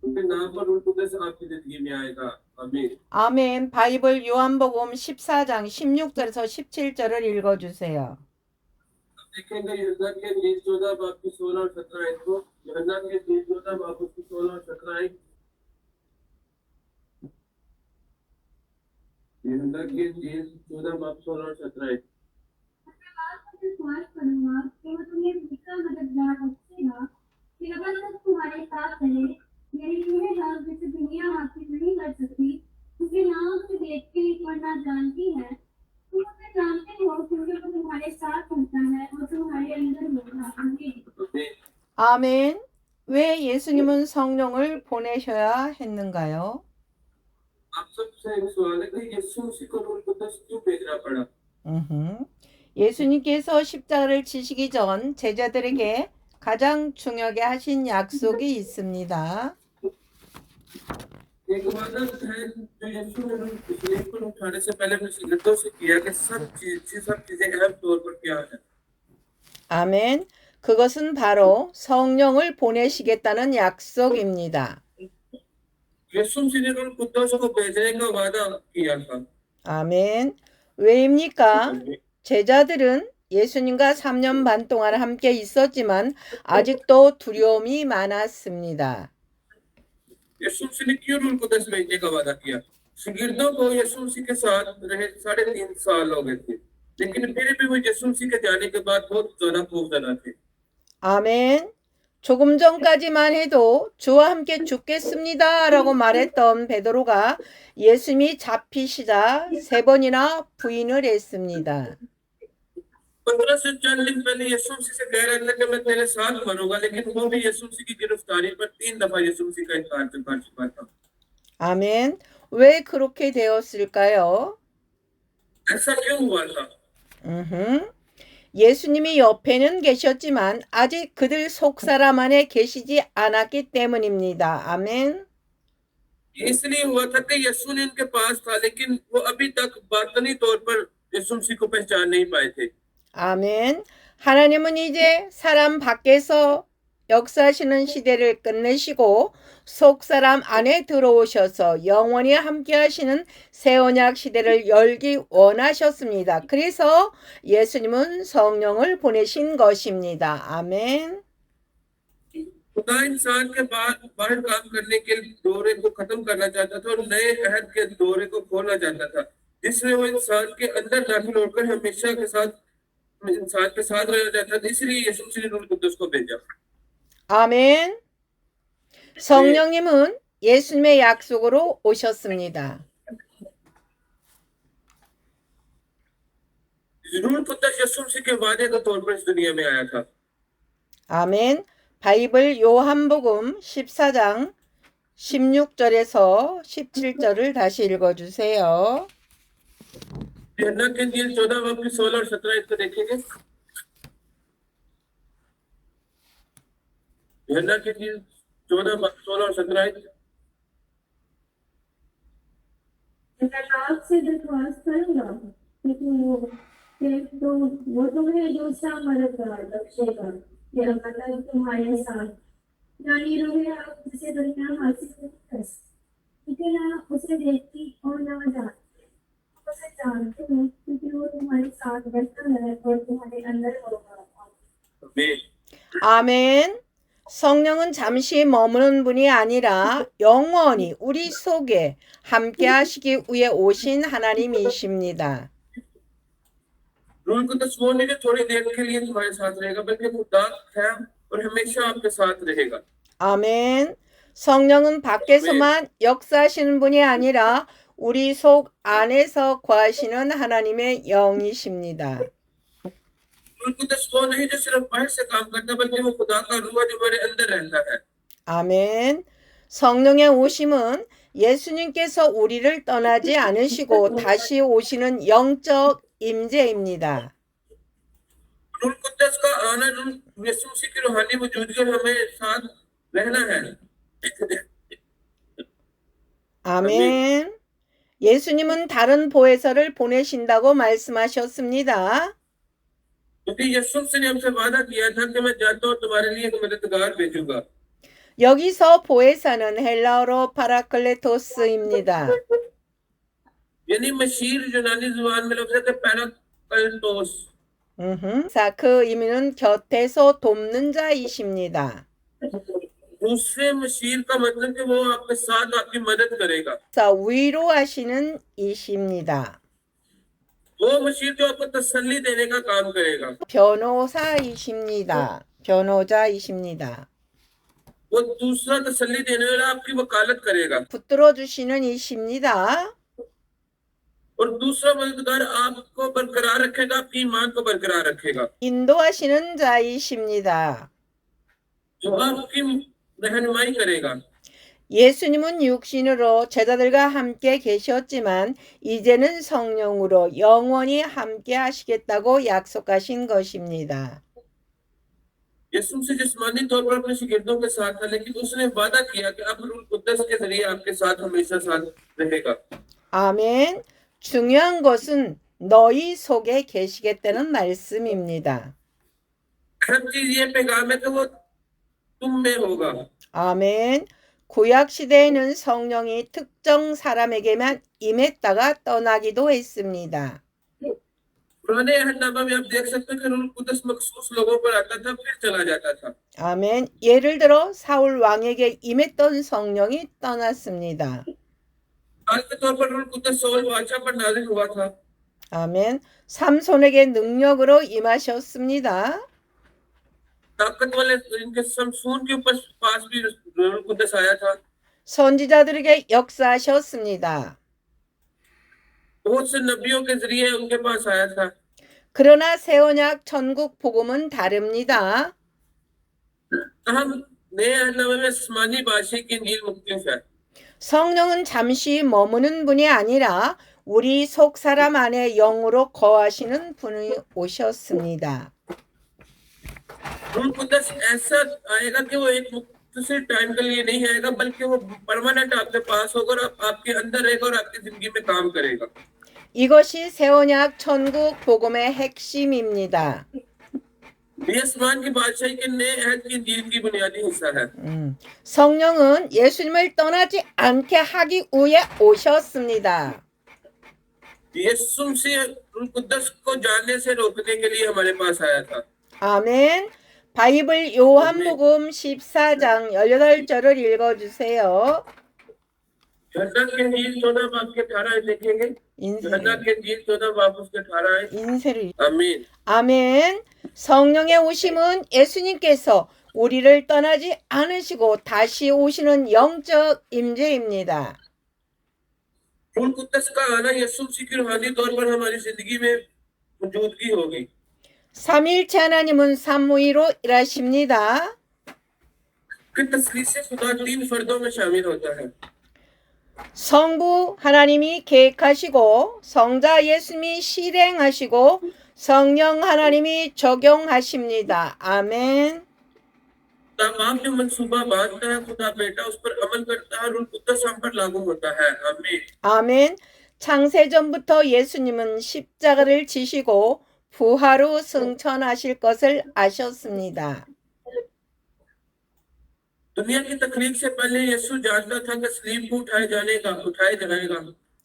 के नाम पर रूह कुदस आपकी जिंदगी में आएगा आमीन 아멘. 바이블 요한복음 14장 16절에서 17절을 읽어주세요. देखेंगे यूहन्ना के इंजील 14 बाब की 16 और 17 आयत को यूहन्ना के इंजील 14 बाब की 16 और 17 आयत यूहन्ना के इंजील 14 बाब 16 और 17 आयत मैं बात पर विश्वास करूंगा कि वो तुम्हें जिसका मददगार बख्शेगा कि अगर तक तुम्हारे साथ रहे मेरी यह राज जिसे दुनिया हासिल नहीं कर सकती उसके नाम से देखती वरना जानती है तुम उसे जानते हो क्योंकि वो तुम्हारे साथ होता है और तुम्हारे अंदर होगा आमीन आमीन 아멘. 왜 예수님은 성령을 보내셔야 했는가요? आप सबसे एक सवाल है कि यीशु मसीह को रूह कुदस क्यों भेजना पड़ा 예수님께서 십자가를 지시기 전 제자들에게 가장 중요하게 하신 약속이 있습니다. एक वादा है जो यीशु ने रूह को उठाने से पहले अपने शिष्यों से किया कि सब चीजें अहम तौर पर क्या है 아멘. 그것은 바로 성령을 보내시겠다는 약속입니다. यीशु मसीह ने रूह कुदस को भेजने का वादा किया था 아멘. 왜입니까? 제자들은 예수님과 3년 반 동안 함께 있었지만 아직도 두려움이 많았습니다. यीशु मसीह ने क्यों रूह कुदस भेजने का वादा किया शागिर्दों को यीशु मसीह के साथ रहे 3.5 साल हो गए थे लेकिन फिर भी वो यीशु मसीह के जाने के बाद बहुत ज्यादा खौफजदा थे 아멘. 조금 전까지만 해도 주와 함께 죽겠습니다 라고 말했던 베드로가 예수님이 잡히시자 3번이나 부인을 했습니다. 15 से 4 दिन पहले यीशु मसीह से कह रहा था कि मैं तेरे साथ मरूंगा लेकिन वो भी यीशु मसीह की गिरफ्तारी पर 3 दफा यीशु मसीह का इनकार कर चुका था 아멘. 왜 그렇게 되었을까요? ऐसा क्यों हुआ था 예수님이 옆에는 계셨지만 아직 그들 속사람 안에 계시지 않았기 때문입니다. 아멘. इसलिए हुआ था कि यीशु ने उनके पास था लेकिन वो अभी तक बातनी तौर पर यीशु मसीह को पहचान नहीं पाए थे 아멘. 하나님은 이제 사람 밖에서 역사하시는 시대를 끝내시고 속사람 안에 들어오셔서 영원히 함께 하시는 새 언약 시대를 열기 원하셨습니다. 그래서 예수님은 성령을 보내신 것입니다. 아멘. खुदा इंसान के बाद बाहर काम करने के दौरे को खत्म करना चाहता था और नए अहद के दौरे को खोलना चाहता था जिसमें वो इंसान के अंदर दाखिल होकर हमेशा के साथ इंसान के साथ रहना चाहता था इसलिए यीशु मसीह ने रूह कुदस को भेजा 아멘. 성령님은 예수님의 약속으로 오셨습니다. रूह कुदस यीशु मसीह के वादे के तौर पर इस दुनिया में आया था 아멘. 바이블 요한복음 14장 16절에서 17절을 다시 읽어주세요. यूहन्ना के इंजील 14 बाब की 16 और 17 इसको देखेंगे यूहन्ना के इंजील 14 बाब 16 और 17 मैं आपसे विश्वास करूंगा लेकिन वो तुम्हें दूसरा मददगार बख्शेगा यह मतलब तुम्हारे साथ यानी रोहे आप जिसे दुनिया हासिल नहीं कर सकती लेकिन आप उसे देखती और ना जानती उसे जानते हो क्योंकि वो तुम्हारे साथ रहता है और तुम्हारे अंदर होगा आमीन 아멘. 성령은 잠시 머무는 분이 아니라 영원히 우리 속에 함께 하시기 위해 오신 하나님이십니다. रूह कुदस वो नहीं जो थोड़ी देर के लिए तुम्हारे साथ रहेगा बल्कि खुदा है और हमेशा आपके साथ रहेगा 아멘. 성령은 밖에서만 역사하시는 분이 아니라 우리 속 안에서 거하시는 하나님의 영이십니다. रूह कुदस वो नहीं जो सिर्फ बाहर से काम करता बल्कि वो खुदा का रूह है जो हमारे अंदर रहता है 아멘. 성령의 오심은 예수님께서 우리를 떠나지 않으시고 다시 오시는 영적 임재입니다. रूल कुद्दस का आना रूल यीशु मसीह की रूहानी मौजूदगी में हमें साथ रहना है। 아멘. 예수님은 다른 보혜사를 보내신다고 말씀하셨습니다. क्योंकि यीशु मसीह ने हमसे वादा किया था कि मैं जाता हूँ तुम्हारे लिए एक मददगार भेजूंगा। 여기서 보혜사는 헬라어로 파라클레토스입니다. यानी मशीर यूनानी जुबान में लफ्ज है पैराकलटोस। 그 의미는 곁에서 돕는 자이십니다. दूसरे मशीर का मतलब कि वो आपके साथ आपकी मदद करेगा। 위로하시는 이십니다. वो मशीर जो आपको तसल्ली देने का काम करेगा। 변호사이십니다. 변호자이십니다. वो दूसरा तसल्ली देने वाला आपकी वकालत करेगा। 붙들어 주시는 이십니다. और दूसरा मददगार आपको बरकरार रखेगा, आपकी ईमान को बरकरार रखेगा। 인도하시는 자이십니다. जो आपकी रहनुमाई करेगा। 예수님은 육신으로 제자들과 함께 계셨지만 이제는 성령으로 영원히 함께 하시겠다고 약속하신 것입니다. यीशु से जिस्मानी तौर पर अपने शिगिर्दों के साथ था, लेकिन उसने वादा किया कि अब रूह कुद्दस के जरिए आपके साथ हमेशा साथ रहेगा। 아멘. 중요한 것은 너희 속에 계시겠다는 말씀입니다. अहम चीज ये पैगाम है कि वो तुम में होगा। 아멘. 구약 시대에는 성령이 특정 사람에게만 임했다가 떠나기도 했습니다. पुराने अहदनामा में आप देख सकते हैं कि रूह कुद्दस मखसूस लोगों पर आता था, फिर चला जाता था। 아멘. 예를 들어 사울 왕에게 임했던 성령이 떠났습니다. आज के तौर पर रूह कुद्दस सौल बादशाह पर नाजिल हुआ था। 아멘. 삼손에게 능력으로 임하셨습니다. ताकत वाले इनके समसून के ऊपर पास भी रूह कुद्दस आया था। 선지자들에게 역사하셨습니다. बहुत से नबियों के जरिए उनके पास आया था। 그러나 새 언약 천국 복음은 다릅니다. हम नए अहदनामे में आसमानी बादशाह की इंजील मुख्तलिफ है। 성령은 잠시 머무는 분이 아니라 우리 속 사람 안에 영으로 거하시는 분이 오셨습니다. रूह कुद्दस ऐसा आएगा कि वो एक मुख्तसर टाइम के लिए नहीं आएगा, बल्कि वो परमानेंट आपके पास होगा और आपके अंदर रहेगा और आपकी जिंदगी में काम करेगा। 이것이 새 언약 천국 복음의 핵심입니다. ये आसमान की बादशाही के नए अहद की इंजील की बुनियादी हिस्सा है। 성령은 예수님을 떠나지 않게 하기 위해 오셨습니다. यीशु मसीह रूह कुद्दस को जानने से रोकने के लिए हमारे पास आया था। 아멘. 바이블 요한복음 14장 18절을 읽어주세요. यूहन्ना की इंजील 14 बाब के 18 देखेंगे। यूहन्ना की इंजील 14 बाब उसके 18 인쇄를. आमीन। 아멘. 성령의 오심은 예수님께서 우리를 떠나지 않으시고 다시 오시는 영적 임재입니다. रूह कुद्दस का आना यीशु मसीह की रूहानी तौर पर हमारी जिंदगी में मौजूदगी होगी। 삼일체 하나님은 삼위로 일하십니다. कि तस्लीस से खुदा तीन फर्दों में शामिल होता है। 성부 하나님이 계획하시고 성자 예수님이 실행하시고 성령 하나님이 적용하십니다. 아멘. तमाम जो मंसूबा बांधता है खुदा बेटा उस पर अमल करता है, रूह कुद्दस हम पर लागू होता है। आमीन। 아멘. 창세전부터 예수님은 십자가를 지시고 부활 후 승천하실 것을 아셨습니다. दुनिया की तकलीफ से पहले यीशु जानता था कि सलीब को उठाया जाएगा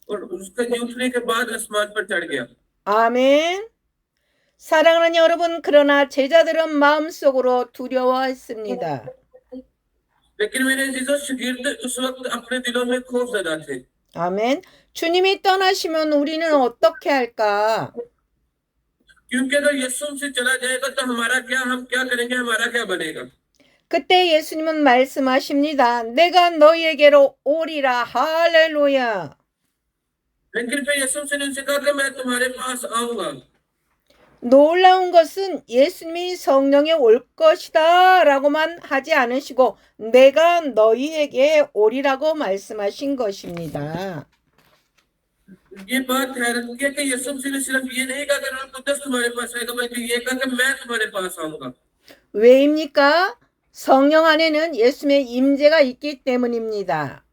और उसके उठने के बाद आसमान पर चढ़ गया। 아멘. 사랑하는 여러분, 그러나 제자들은 마음속으로 두려워했습니다. लेकिन मेरे अजीजों शागिर्द उस वक्त अपने दिलों में खौफजदा थे। 아멘. 주님이 떠나시면 우리는 어떻게 할까? क्योंकि अगर यीशु से चला जाएगा तो हम क्या करेंगे, हमारा क्या बनेगा। 그때 예수님은 말씀하십니다. 내가 너희에게로 오리라. 할렐루야. लेकिन फिर यीशु ने उनसे कहा कि मैं तुम्हारे पास आऊंगा। 놀라운 것은 예수님이 성령이 올 것이다 라고만 하지 않으시고 내가 너희에게 오리라고 말씀하신 것입니다. ये बात हैरान की है कि यीशु मसीह ने सिर्फ ये नहीं कहा कि रूह कुदस तुम्हारे पास आएगा, बल्कि ये कहा कि मैं तुम्हारे पास आऊंगा। 왜입니까? 성령 안에는 예수님의 임재가 있기 때문입니다.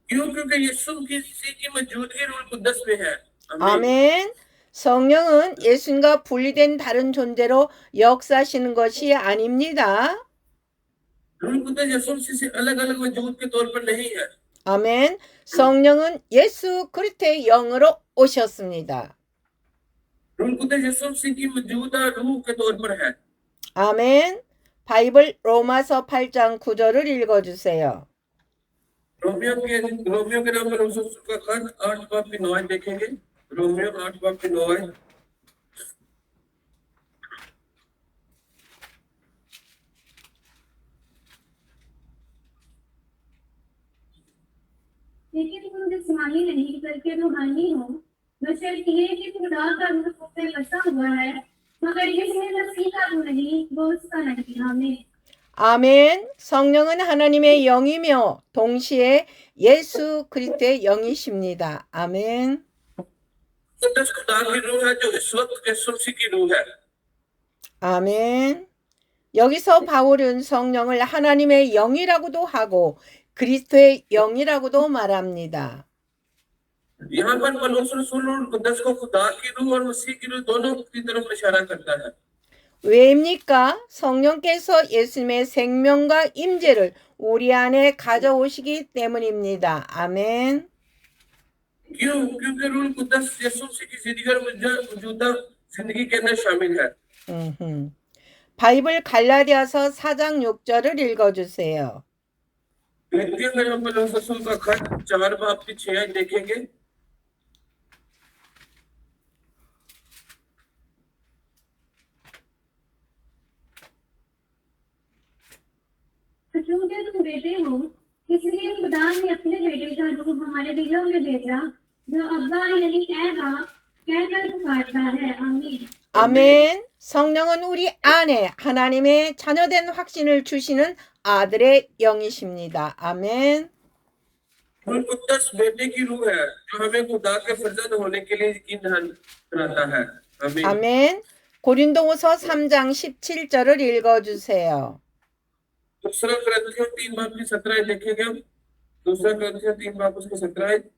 क्यों? क्योंकि यीशु मसीह की मौजूदगी रूह कुदस में है। 아멘. 성령은 예수님과 분리된 다른 존재로 역사하시는 것이 아닙니다. रूह कुदस यीशु मसीह से अलग-अलग वजूद के तौर पर नहीं है। 아멘. 성령은 예수 그리스도의 영으로 오셨습니다. रूह कुदस यीशु मसीह की मौजूदा रूह के तौर पर है। 아멘. 바이블 로마서 8장 9절을 읽어주세요. रोमियो के नाम पर का खंड 8 बाब की 9 देखेंगे। रोमियो 8 बाब की 9। लेकिन तुम जिस्मानी नहीं बल्कि रूहानी हो, बशर्ते ये कि खुदा का रूह तुम पे बसा हुआ है, मगर जिसमें मसीह का रूह नहीं, वो उसका नहीं। आमीन। 아멘. 성령은 하나님의 영이며 동시에 예수 그리스도의 영이십니다. 아멘. कुदस खुदा की रूह है जो इस वक्त यीशु मसीह की रूह है। 아멘. 여기서 바울은 성령을 하나님의 영이라고도 하고 그리스도의 영이라고도 말합니다. यहाँ पर पौलुस रसूल और कुदस को खुदा की रूह और मसीह की रूह दोनों की तरफ इशारा करता है। 왜입니까? 성령께서 예수님의 생명과 임재를 우리 안에 가져오시기 때문입니다. 아멘. क्यों? क्योंकि रूह कुदस यीशु मसीह की जिंदगी और मौजूदा जिंदगी के अंदर शामिल है। 바이블 갈라디아서 4장 6절을 읽어주세요. गलतियों में हम पौलुस रसूल का खंड 4 बाब की 6 देखेंगे। क्योंकि तुम बेटे हो, इसलिए खुदा ने अपने बेटे का रूह हमारे दिलों में भेजा, जो अब्बा यानी कहकर पुकारता है। आमीन। 아멘. 성령은 우리 안에 하나님의 자녀된 확신을 주시는 아들의 영이십니다. 아멘. रूह कुदस बेटे की रूह है जो हमें खुदा के फर्जंद होने के लिए यकीन दिलाता है। आमीन। 아멘. 고린도후서 3장 17절을 읽어주세요. दूसरा कुरिन्थियों 3 बाब की 17 देखेंगे हम। दूसरा कुरिन्थियों 3 बाब उसके 17।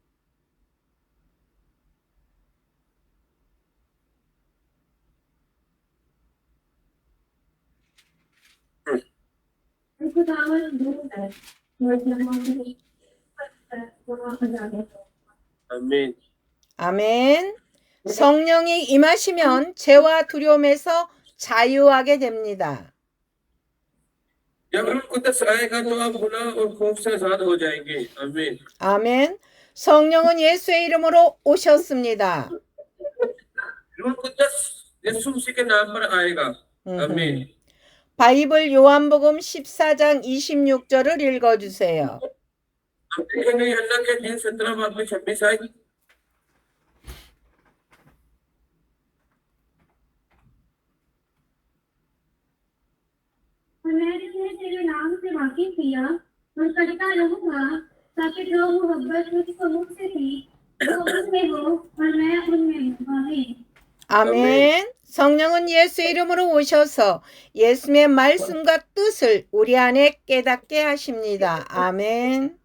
आमीन। 아멘. 성령이 임하시면 죄와 두려움에서 자유하게 됩니다. जब रूह कुदस आएगा तो आप गुनाह और खौफ से आजाद हो जाएंगे। आमीन। 아멘. 성령은 예수의 이름으로 오셨습니다. रूह कुदस यीशु मसीह के नाम पर आएगा। आमीन। 바이블 요한복음 14장 26절을 읽어주세요. हम देखेंगे यूहन्ना के इंजील 17 बाब में 26 आयत। और मैंने तुम्हें तेरे नाम से वाकिफ किया और करता रहूंगा, ताकि जो मोहब्बत मुझको मुझसे थी वो उसमें हो और मैं उनमें हूँ। आमीन। 아멘. 성령은 예수 이름으로 오셔서 예수님의 말씀과 뜻을 우리 안에 깨닫게 하십니다. 아멘.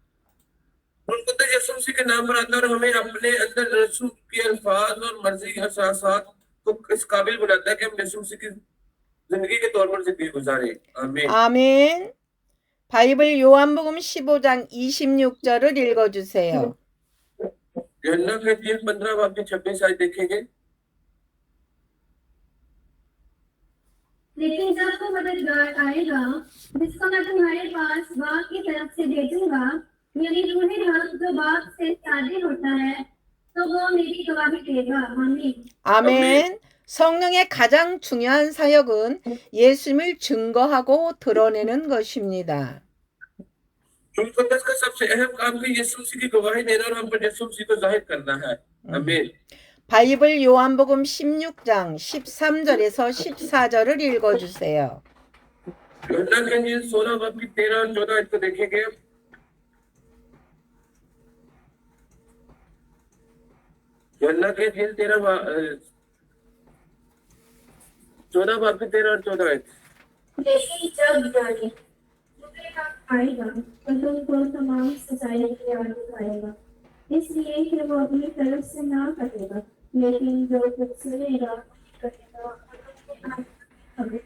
रूह कुदस यीशु मसीह के नाम पर आता है और हमें अपने अंदर यीशु के अल्फाज और मर्जी के एहसासात को इस काबिल बनाता है कि हम यीशु मसीह की जिंदगी के तौर पर जिंदगी गुजारें। आमीन। 아멘. 바이블 요한복음 15장 26절을 읽어주세요. यूहन्ना के इंजील 15 बाब की 26 आयत देखेंगे। लेकिन जब वो मददगार आएगा, जिसको मैं तुम्हारे पास बाप की तरफ से भेजूंगा, यानी रूह हक जो बाप से शादी होता है, तो वो मेरी गवाही देगा। आमीन। 아멘. 성령의 가장 중요한 사역은 예수님을 증거하고 드러내는 것입니다. रूह कुदस का सबसे अहम काम भी यीशु मसीह की गवाही देना और हम पर यीशु मसीह को जाहिर करना है। आमीन। 바이블 요한복음 16장 13절에서 14절을 읽어주세요. यूहन्ना के इंजील 16 बाब की 13 और 14 इसको देखेंगे। यूहन्ना के इंजील 14 बाब की 13 और 14 लेकिन जब जाने तुम्हें वक्त आएगा तो तुमको तमाम सच्चाई की ओर दिखाएगा, इसलिए कि वो अपनी तरफ से ना करेगा, लेकिन जो कुछ सुनेगा करेगा और अपने आप हमें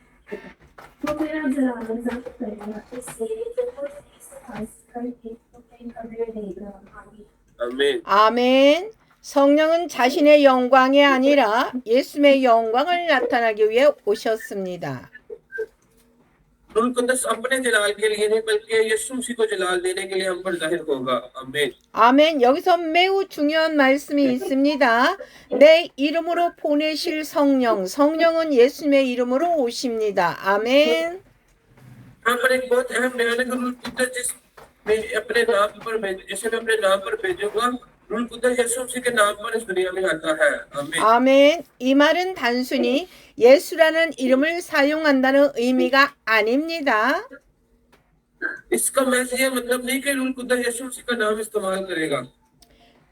वो मेरा जलाल जब्त करेगा, इसलिए जो कुछ इस्तेमाल करके तुम्हें कब्र देगा। आमीन। आमीन। 아멘. 성령은 자신의 영광이 아니라 예수님의 영광을 나타나기 위해 오셨습니다. रूल कुदस अपने जलाल के लिए नहीं बल्कि यीशु मसीह को जलाल देने के लिए हम पर जाहिर होगा। आमीन। 아멘. 여기서 매우 중요한 말씀이 있습니다. 내 이름으로 보내실 성령, 성령은 예수님의 이름으로 오십니다. 아멘. यहाँ पर एक बहुत अहम बयान है कि रूल कुदस जिसमें अपने नाम पर जिसे मैं अपने नाम पर भेजूंगा, रूल कुदस यीशु मसीह के नाम पर इस दुनिया में आता है। आमीन। 아멘. 이 말은 단순히 예수라는 이름을 사용한다는 의미가 아닙니다. इसका मैसेज ये मतलब नहीं कि रूल कुदस यीशु मसीह का नाम इस्तेमाल करेगा।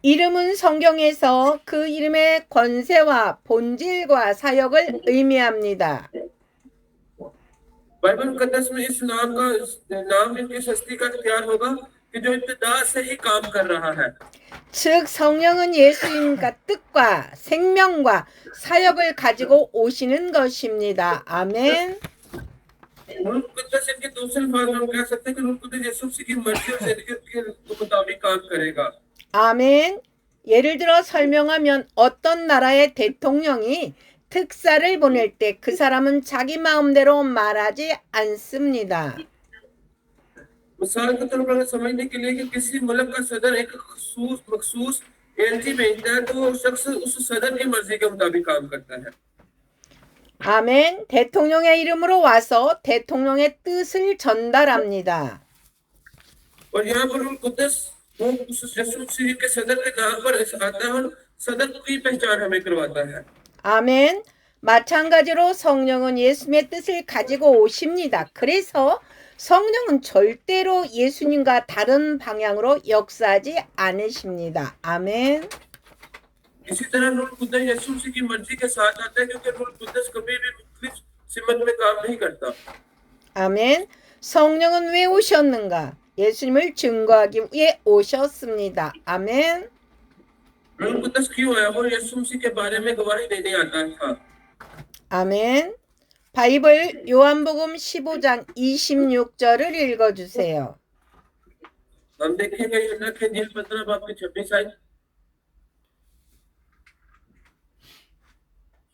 이름은 성경에서 그 이름의 권세와 본질과 사역을 의미합니다. बाइबल मुकद्दस में इस नाम इनकी सस्ती का इख्तियार होगा कि जो इब्तिदा से ही काम कर रहा है। 즉 성령은 예수님과 뜻과 생명과 사역을 가지고 오시는 것입니다. 아멘. रूल कुदस इनके दूसरे भाग में हम कह सकते हैं कि रूल कुदस यीशु मसीह की मर्जी और जिंदगी के मुताबिक काम करेगा। 아멘. 예를 들어 설명하면 어떤 나라의 대통령이 특사를 보낼 때 그 사람은 자기 마음대로 말하지 않습니다. मिसाल के तौर पर समझने के लिए कि किसी मुल्क का सदर एक मखसूस एजेंसी भेजता है तो वो शख्स उस सदर की मर्जी के मुताबिक काम करता है। 아멘. 대통령의 이름으로 와서 대통령의 뜻을 전달합니다. और यहाँ पर रूल कुदस वो उस यीशु मसीह के सदर के नाम पर आता है और सदर की पहचान हमें करवाता है। 아멘. 마찬가지로 성령은 예수님의 뜻을 가지고 오십니다. 그래서 성령은 절대로 예수님과 다른 방향으로 역사하지 않으십니다. 아멘. इसी तरह रूल कुदस यीशु मसीह की मर्जी के साथ आता है क्योंकि रूल कुदस कभी भी मुख्तलिफ सिमत में काम नहीं करता। 아멘. 성령은 왜 오셨는가? 예수님을 증거하기 위해 오셨습니다. 아멘. रूल कुदस क्यों आया? वो यीशु मसीह के बारे में गवाही देने आता था। 아멘. 바이블 요한복음 15장 26절을 읽어주세요. हम देखेंगे यूहन्ना के इंजील 15 बाब की 26 आयत।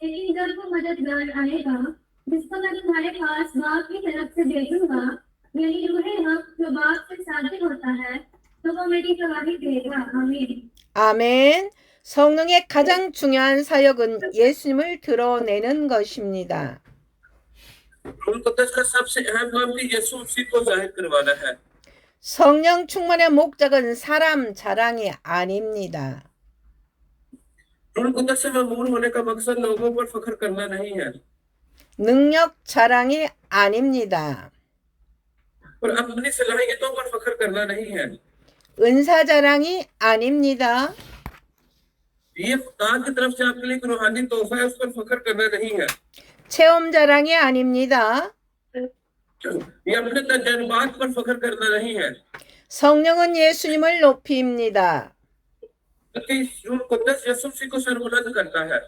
लेकिन जब वो मददगार आएगा जिसको मैं तुम्हारे पास बाप की तरफ से भेजूंगा, यही रूह हक जो बाप से साबित होता है, तो वो मेरी गवाही देगा। आमीन। 아멘. 성령의 가장 중요한 사역은 예수님을 드러내는 것입니다. रूल कुदस का सबसे अहम काम भी यीशु मसीह को जाहिर करवाना है। 성령 충만의 목적은 사람 자랑이 아닙니다. रूल कुदस से ममूर होने का मकसद लोगों पर फख्र करना नहीं है 능력 자랑이 아닙니다. और अपनी सलाहियतों पर फख्र करना नहीं है। 은사 자랑이 아닙니다. ये खुदा की तरफ से आपके लिए एक रूहानी तोहफा है, उस पर फख्र करना नहीं है। 체험 자랑이 아닙니다. ये अपने तजर्बात पर फख्र करना नहीं है। 성령은 예수님을 높입니다. बल्कि रूल कुदस यीशु मसीह को सरबुलंद करता है।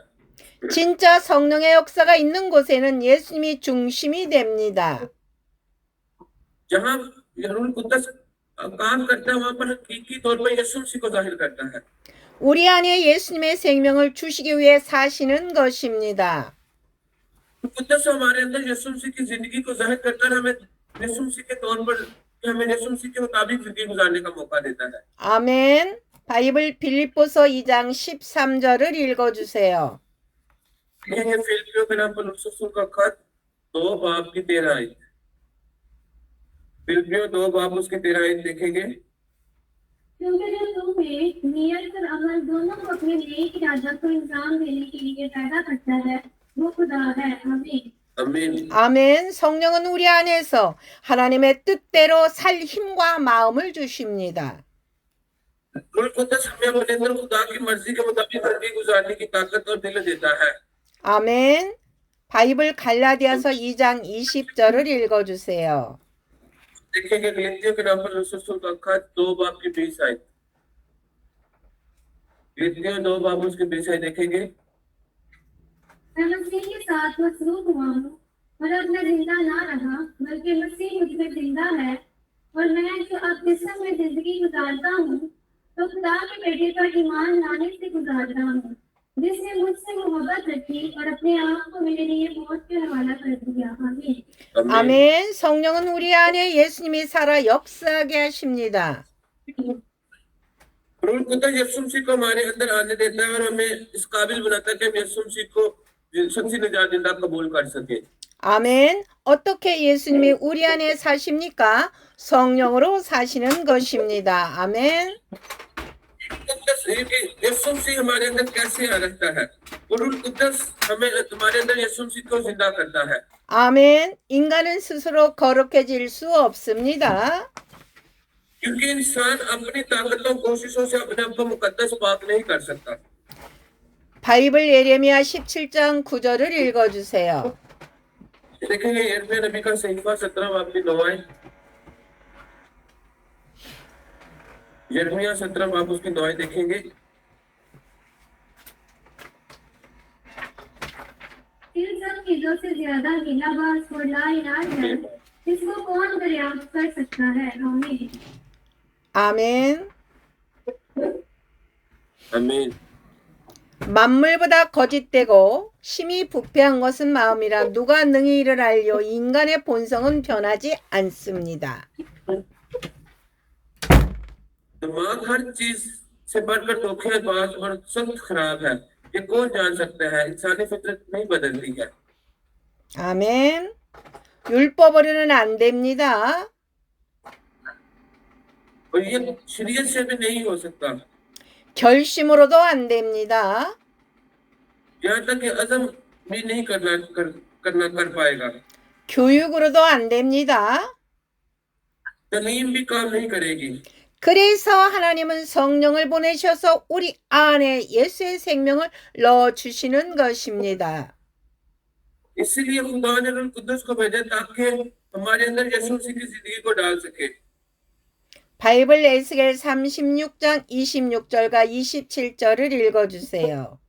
진짜 성령의 역사가 있는 곳에는 예수님이 중심이 됩니다. जहाँ रूल कुदस काम करता है वहाँ पर हकीकी तौर पर यीशु मसीह को जाहिर करता है। 우리 안에 예수님의 생명을 주시기 위해 사시는 것입니다. कुदस हमारे अंदर यीशु मसीह की जिंदगी को जाहिर करता है, हमें यीशु मसीह के तौर पर हमें यीशु मसीह के मुताबिक जिंदगी गुजारने का मौका देता है। 아멘. 바이블 빌립보서 2장 13절을 읽어주세요. ये फिलिपियों के नाम पर रसूल का खत 2 बाब की 13 आयत। फिलिपियों 2 बाब उसके 13 आयत देखेंगे। क्योंकि जो तुम्हें नियत और अमल दोनों को अपने नेक इरादा को इंजाम देने के लिए पैदा करता है वो खुदा है। आमीन। आमीन। 아멘. 성령은 우리 안에서 하나님의 뜻대로 살 힘과 마음을 주십니다. रूह कुद्दस हमें अपने अंदर खुदा की मर्जी के मुताबिक जिंदगी गुजारने की ताकत और दिल देता है। 아멘. 바이블 갈라디아서 2장 20절을 읽어주세요. देखेंगे गलतियों के नाम पर रसूल का खत 2 बाब की 20 आयत। गलतियों 2 बाब उसके 20 आयत देखेंगे। मैं मसीह के साथ मसरूफ हुआ हूँ और अब मैं जिंदा ना रहा बल्कि मसीह मुझ में जिंदा है और मैं जो अब जिस्म में जिंदगी गुजारता हूँ तो खुदा के बेटे पर ईमान लाने से गुजार रहा हूँ जिसने मुझसे मोहब्बत रखी और अपने आप को मेरे लिए मौत के हवाला कर दिया। आमीन। 아멘. 성령은 우리 안에 예수님이 살아 역사하게 하십니다. रूह कुद्दस यीशु मसीह को हमारे अंदर आने देता है और हमें इस काबिल बनाता है कि हम यीशु मसीह को सच्ची निजात जिंदा कबूल कर सके। 아멘. 어떻게 예수님이 우리 안에 사십니까? 성령으로 사시는 것입니다. 아멘. यीशु मसीह हमारे अंदर कैसे रहता है? रूह कुद्दस हमें तुम्हारे अंदर यीशु मसीह को जिंदा करता है। 아멘. 인간은 스스로 거룩해질 수 없습니다. क्योंकि इंसान अपनी ताकतों कोशिशों से अपने आप को मुकद्दस पाक नहीं कर सकता। 바이블 예레미야 17장 9절을 읽어주세요. देखेंगे यिर्मयाह नबी का सहीफा 17 बाब की 9 आयत। यिर्मयाह 17 बाब उसकी 9 आयत देखेंगे। इन सब चीजों से ज्यादा गिलाबाज और लाइलाज है इसको कौन दरियाफ्त कर सकता है। आमीन। 아멘. आमीन। 만물보다 거짓되고 심히 부패한 것은 마음이라 누가 능히 이를 알려 인간의 본성은 변하지 않습니다. दिमाग हर चीज से बढ़कर धोखेबाज और सख्त खराब है। ये कौन जान सकता है? इंसानी फितरत नहीं बदलती है। 아멘. 율법으로는 안 됩니다. और ये शरीयत से भी नहीं हो सकता। 결심으로도 안 됩니다. यहाँ तक कि अज़म भी नहीं कर पाएगा। 교육으로도 안 됩니다. तालीम भी काम नहीं करेगी। 그래서 하나님은 성령을 보내셔서 우리 안에 예수의 생명을 넣어주시는 것입니다. इसलिए खुदा ने रूह कुद्दस को भेजा ताकि हमारे अंदर यीशु मसीह की जिंदगी को डाल सके। 바이블 에스겔 36장 26절과 27절을 읽어주세요.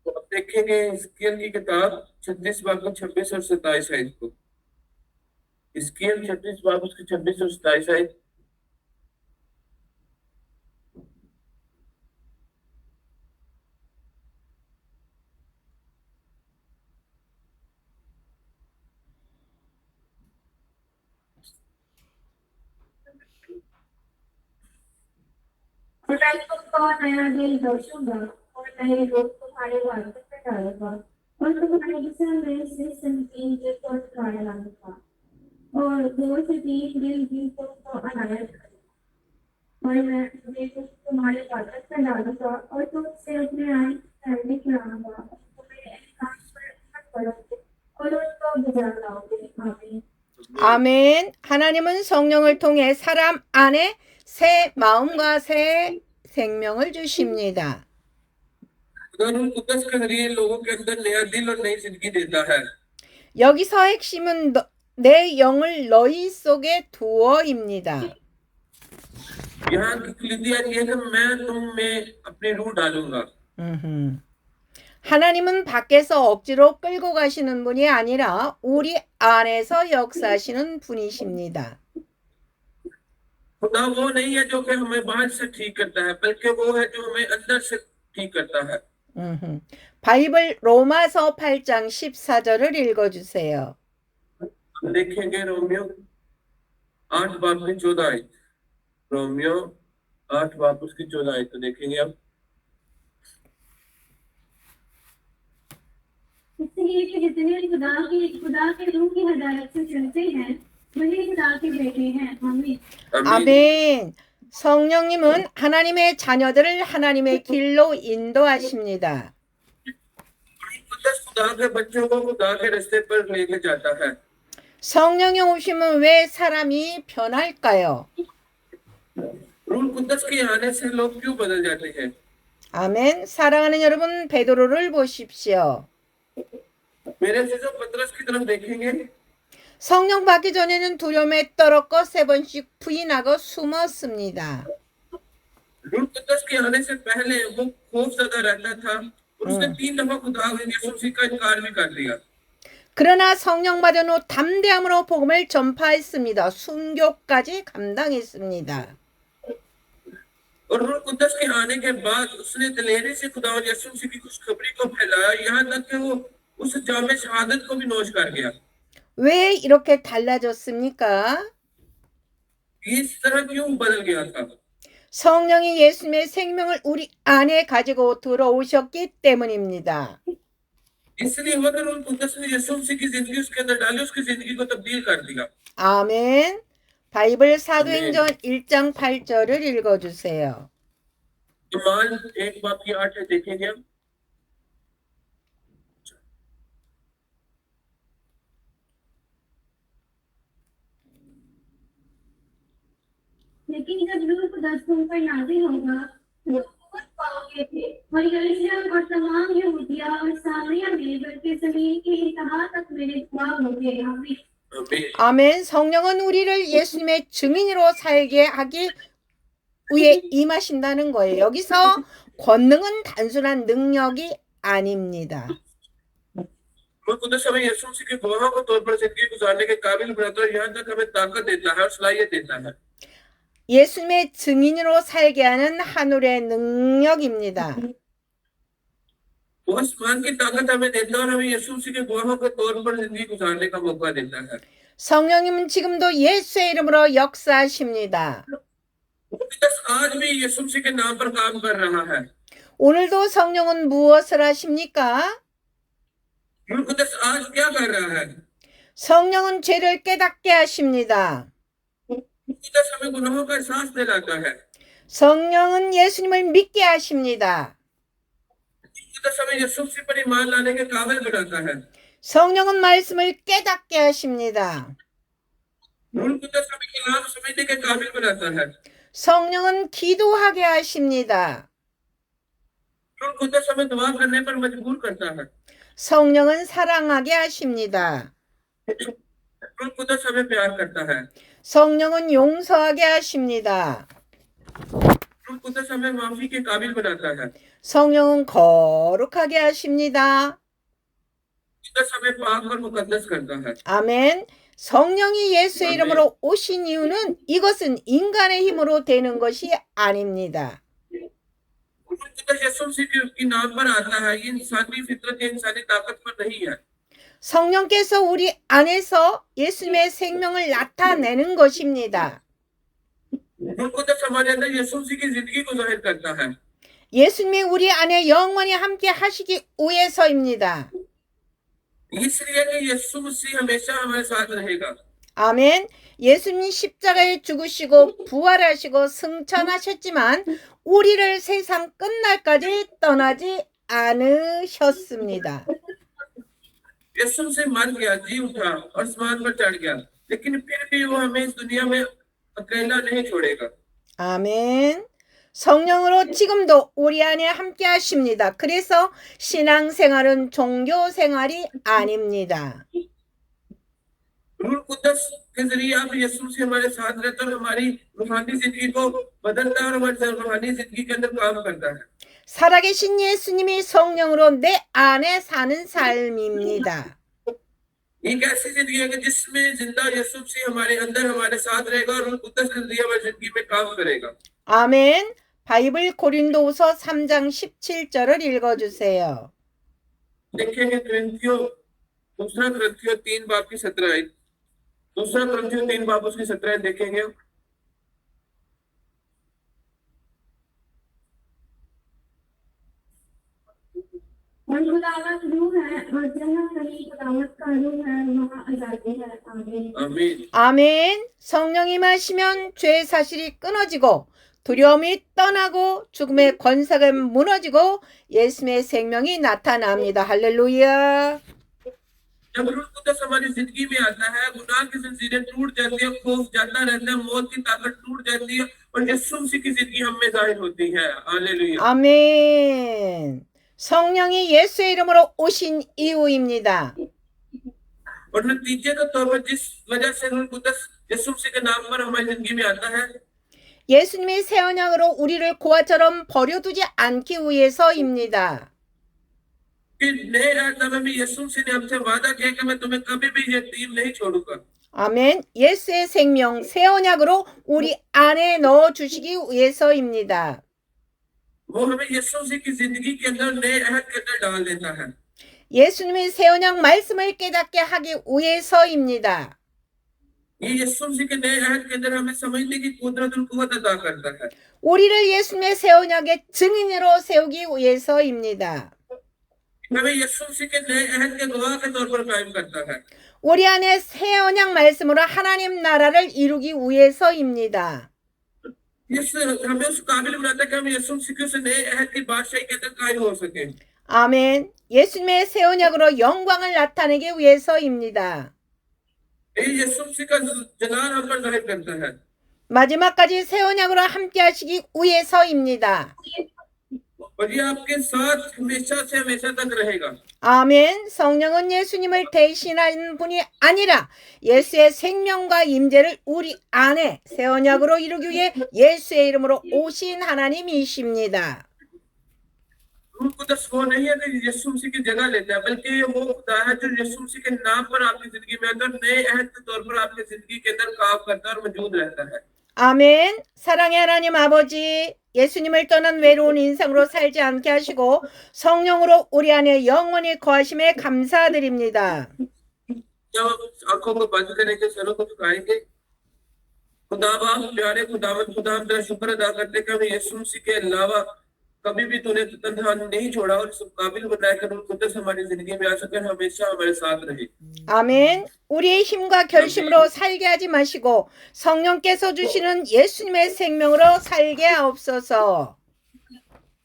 अब देखेंगे हिजकिय्याह की किताब 36 बाब की 26 और 27 आयत को। हिजकिय्याह 36 बाब उसकी 26 और 27 आयत। मैं तुमको नया दिल बख्शूंगा और नए रूप तुम्हारे वास्ते में डालूंगा और तुम्हारे जिस्म में से संकीन दिल को निकाल लाऊंगा और वो सटीक दिल भी तुमको अनायत करेगा और मैं तुम्हारे ताकत में डालूंगा और तुमसे अपने आए करने खिलाऊंगा और तुम्हें एहसान पर करोगे और उनको गुजार लाओगे। आमीन। 아멘. 하나님은 성령을 통해 사람 안에 새 마음과 새 생명을 주십니다. खुदा रूह कुद्दस के जरिए लोगों के अंदर नया दिल और नई जिंदगी देता है। 여기서 핵심은 내 영을 너희 속에 두어입니다. यहाँ की खुलिदिया ये है कि मैं तुम में अपनी रूह डालूंगा। 하나님은 밖에서 억지로 끌고 가시는 분이 아니라 우리 안에서 역사하시는 분이십니다. खुदा वो नहीं है जो कि हमें बाहर से ठीक करता है बल्कि वो है जो हमें अंदर से ठीक करता है। 바이블 로마서 8장 14절을 읽어주세요. देखेंगे रोमियो 8 बाब की 14 आयत। रोमियो 8 बाब उसकी 14 आयत तो देखेंगे अब। इसलिए कि जितने खुदा के रूह की हदायत से चलते हैं वही खुदा के बेटे हैं। आमीन। 아멘. 성령님은 하나님의 자녀들을 하나님의 길로 인도하십니다. कुदस खुदा के बच्चों को खुदा के रास्ते पर लेके जाता है। 성령이 오시면 왜 사람이 변할까요? रूह कुदस के आने से लोग क्यों बदल जाते हैं? 아멘. 사랑하는 여러분, 베드로를 보십시오. मेरे अजीजों, पतरस की तरफ देखेंगे। 성령 받기 전에는 두려움에 떨었고 3번씩 부인하고 숨었습니다. रूह कुदस के आने से पहले वो खौफजदा रहता था और उसने 3 दफा खुदा यीशु मसीह का इनकार भी कर दिया। 그러나 성령 받은 후 담대함으로 복음을 전파했습니다. 순교까지 감당했습니다. और रूह कुदस के आने के बाद उसने दिलेरी से खुदा यीशु मसीह की खुशखबरी को फैलाया, यहाँ तक कि वो उस जामे शहादत को भी नोश कर गया। 왜 이렇게 달라졌습니까? इस तरह क्यों बदल गया था? 성령이 예수님의 생명을 우리 안에 가지고 들어오셨기 때문입니다. इसलिए हुआ कि रूह कुदस ने यीशु मसीह की जिंदगी उसके अंदर डाली, उसकी जिंदगी को तब्दील कर दिया। 아멘. 바이블 사도행전 1장 8절을 읽어주세요. ईमान 1 बाब की 8 देखेंगे हम। लेकिन जब रूह कुदस तुम पर नाज़िल होगा तो कुवत पाओगे और यरूशलेम और तमाम यहूदिया और सामरिया में बल्कि जमीन की इंतहा तक मेरे गवाह होंगे। आमीन। आमीन। 아멘. 성령은 우리를 예수님의 증인으로 살게 하기 위해 임하신다는 거예요. 여기서 권능은 단순한 능력이 아닙니다. रूह कुदस हमें यीशु मसीह के गवाहों के तौर पर जिंदगी गुजारने के काबिल बनाता है, यहाँ तक हमें ताकत देता है और सलाहियत देता है। 예수님의 증인으로 살게 하는 하늘의 능력입니다. वो आसमान की ताकत हमें देता है और हमें यीशु मसीह के गवाहों के तौर पर जिंदगी गुजारने का मौका देता है। 성령님은 지금도 예수의 이름으로 역사하십니다. रूह कुदस आज भी यीशु मसीह के नाम पर काम कर रहा है। 오늘도 성령은 무엇을 하십니까? रूह कुदस आज क्या कर रहा है? 성령은 죄를 깨닫게 하십니다. रूह कुदस हमें गुनाहों का एहसास दिलाता है। 성령은 예수님을 믿게 하십니다. रूह कुदस हमें यीशु मसीह पर ईमान लाने के काबिल बनाता है। 성령은 말씀을 깨닫게 하십니다. रूह कुदस हमें खिलाफ समझने के काबिल बनाता है। 성령은 기도하게 하십니다. रूह कुदस हमें दुआ करने पर मजबूर करता है। 성령은 사랑하게 하십니다. रूह कुदस हमें प्यार करता है। 성령은 용서하게 하십니다. रूह कुदस हमें माफी के काबिल बनाता है। 성령은 거룩하게 하십니다. कुदस हमें पाक और मुकद्दस करता है। 아멘. 성령이 예수의 이름으로 오신 이유는 이것은 인간의 힘으로 되는 것이 아닙니다. रूह कुदस यीशु मसीह के नाम पर आता है। ये इंसानी फितरत या इंसानी ताकत पर नहीं है। 성령께서 우리 안에서 예수님의 생명을 나타내는 것입니다. रूह कुदस हमारे अंदर यीशु मसीह की जिंदगी को जाहिर करता है। 예수님이 우리 안에 영원히 함께 하시기 위해서입니다. इसलिए कि यीशु मसीह हमेशा हमारे साथ रहेगा। 아멘. 예수님 십자가에 죽으시고 부활하시고 승천하셨지만 우리를 세상 끝날까지 떠나지 않으셨습니다. यीशु मसीह मर गया, जी उठा और आसमान पर चढ़ गया, लेकिन फिर भी वो हमें इस दुनिया में अकेला नहीं छोड़ेगा। 아멘. 성령으로 지금도 우리 안에 함께 하십니다. 그래서 신앙생활은 종교생활이 아닙니다. रूह कुदस के जरिए आप यीशु मसीह हमारे साथ रहता है और हमारी रूहानी जिंदगी को बदलता है और हमारी रूहानी जिंदगी के अंदर काम करता है। 살아계신 예수님이 성령으로 내 안에 사는 삶입니다. एक ऐसी जिंदगी है कि जिसमें जिंदा यीशु मसीह हमारे अंदर हमारे साथ रहेगा और रूह कुदस के जरिए हमारी जिंदगी में काम करेगा। 아멘. 바이블 고린도후서 3장 17절을 읽어주세요. देखेंगे कुरिन्थियों दूसरा कुरिन्थियों 3 बाब की 17 आयत। दूसरा कुरिन्थियों 3 बाब उसकी 17 आयत देखेंगे। और खुदावंद रूह है और जहाँ कहीं खुदावंद का रूह है वहाँ आजादी है। आमीन। आमीन। 아멘. 성령이 임하시면 죄의 사실이 끊어지고 두려움이 떠나고 죽음의 권세가 무너지고 예수님의 생명이 나타납니다. 할렐루야. जब रूह कुदस हमारी जिंदगी में आता है, गुनाह की जंजीरें टूट जाती है, खौफ जाता रहता है, मौत की ताकत टूट जाती है और यीशु मसीह की जिंदगी हम में जाहिर होती है। हालेलुया। 아멘. 성령이 예수의 이름으로 오신 이유입니다. और नतीजे के तौर पर जिस वजह से रूह कुदस यीशु मसीह के नाम पर हमारी जिंदगी में आता है, 예수님이 새 언약으로 우리를 고아처럼 버려두지 않기 위해서입니다. कि नए राजनामे में यीशु मसीह ने हमसे वादा किया कि मैं तुम्हें कभी भी यतीम नहीं छोड़ूंगा। 아멘. 예수의 생명 새 언약으로 우리 안에 넣어 주시기 위해서입니다. वो हमें यीशु मसीह की जिंदगी के अंदर नए अहद के अंदर डाल देता है। 예수님의 새 언약 말씀을 깨닫게 하기 위해서입니다. ये यीशु मसीह के नए अहद के अंदर हमें समझने की कुदरत और कुव्वत अता करता है। 우리를 예수님의 새 언약의 증인으로 세우기 위해서입니다. हमें यीशु मसीह के नए अहद के गवाह के तौर पर कायम करता है। 우리 안에 새 언약 말씀으로 하나님 나라를 이루기 위해서입니다. हमें उस काबिल बनाता है कि हम यीशु मसीह के उस नए अहद की बादशाही के अंदर कायम हो सके। 아멘. 예수님의 새 언약으로 영광을 나타내기 위해서입니다. ये यीशु मसीह का जलाल हम पर जाहिर करता है। 마지막까지 새 언약으로 함께 하시기 위해서입니다. और ये आपके साथ हमेशा से हमेशा तक रहेगा। 아멘. 성령은 예수님을 대신하는 분이 아니라 예수의 생명과 임재를 우리 안에 새 언약으로 이루기 위해 예수의 이름으로 오신 하나님이십니다. रूह कुदस वो नहीं है कि यीशु मसीह की जगह लेता है, बल्कि ये वो खुदा है जो यीशु मसीह के नाम पर आपकी जिंदगी में अंदर नए अहद के तौर पर आपकी जिंदगी के अंदर काम करता है और मौजूद रहता है। 아멘. 사랑의 하나님 아버지, 예수님을 떠난 외로운 인생으로 살지 않게 하시고 성령으로 우리 안에 영원히 거하심에 감사드립니다. जब आंखों को बंद करेंगे, सरों को झुकाएंगे, खुदा बाप प्यारे खुदावंद खुदा, हम तेरा शुक्र अदा करते हैं कि हमें यीशु मसीह के अलावा कभी भी तूने तन्हा नहीं छोड़ा और इस काबिल बनाया कि रूह कुदस हमारी जिंदगी में आ सके, हमेशा हमारे साथ रहे। 아멘. 우리의 힘과 결심으로 살게 하지 마시고 성령께서 주시는 예수님의 생명으로 살게 하옵소서.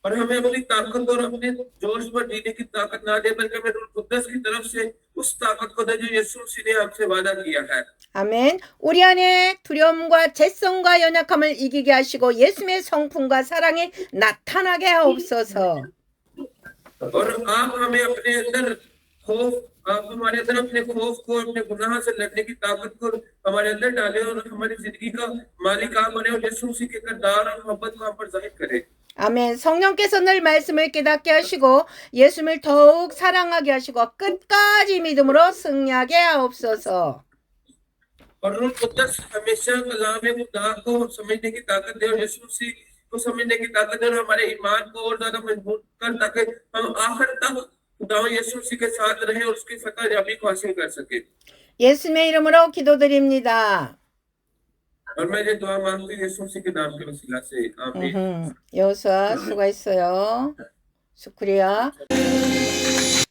और हमें अपनी ताकत और अपने जोश पर जीने की ताकत ना दे, बल्कि हमें रूह कुदस की तरफ से उस ताकत को दे जो यीशु मसीह ने हमसे वादा किया है। 아멘. 우리 안에 두려움과 재성과 연약함을 이기게 하시고 예수님의 성품과 사랑이 나타나게 하옵소서. और आप हमें अपने अंदर खौफ, आप हमारे अंदर अपने खौफ को, अपने गुनाह से लड़ने की ताकत को हमारे अंदर डाले और हमारी जिंदगी का मालिक आप बने और यीशु मसीह के किरदार और मोहब्बत को हम पर जाहिर करें। 아멘. 성령께서 늘 말씀을 깨닫게 하시고 예수님을 더욱 사랑하게 하시고 끝까지 믿음으로 승리하게 하옵소서. और रूह कुदस हमेशा कलाम खुदा को समझने की ताकत दे और यीशु मसीह को समझने की ताकत दे और हमारे ईमान को और ज्यादा मजबूत कर, ताकि हम आखिर तक खुदा यीशु मसीह के साथ रहें और उसकी फतह याबी को हासिल कर सके। 예수님의 이름으로 기도드립니다. और मैं ये दुआ मांगती हूँ यीशु मसीह के नाम के वसीला से, आमीन। 여호수아 수고했어요. 슈크리야.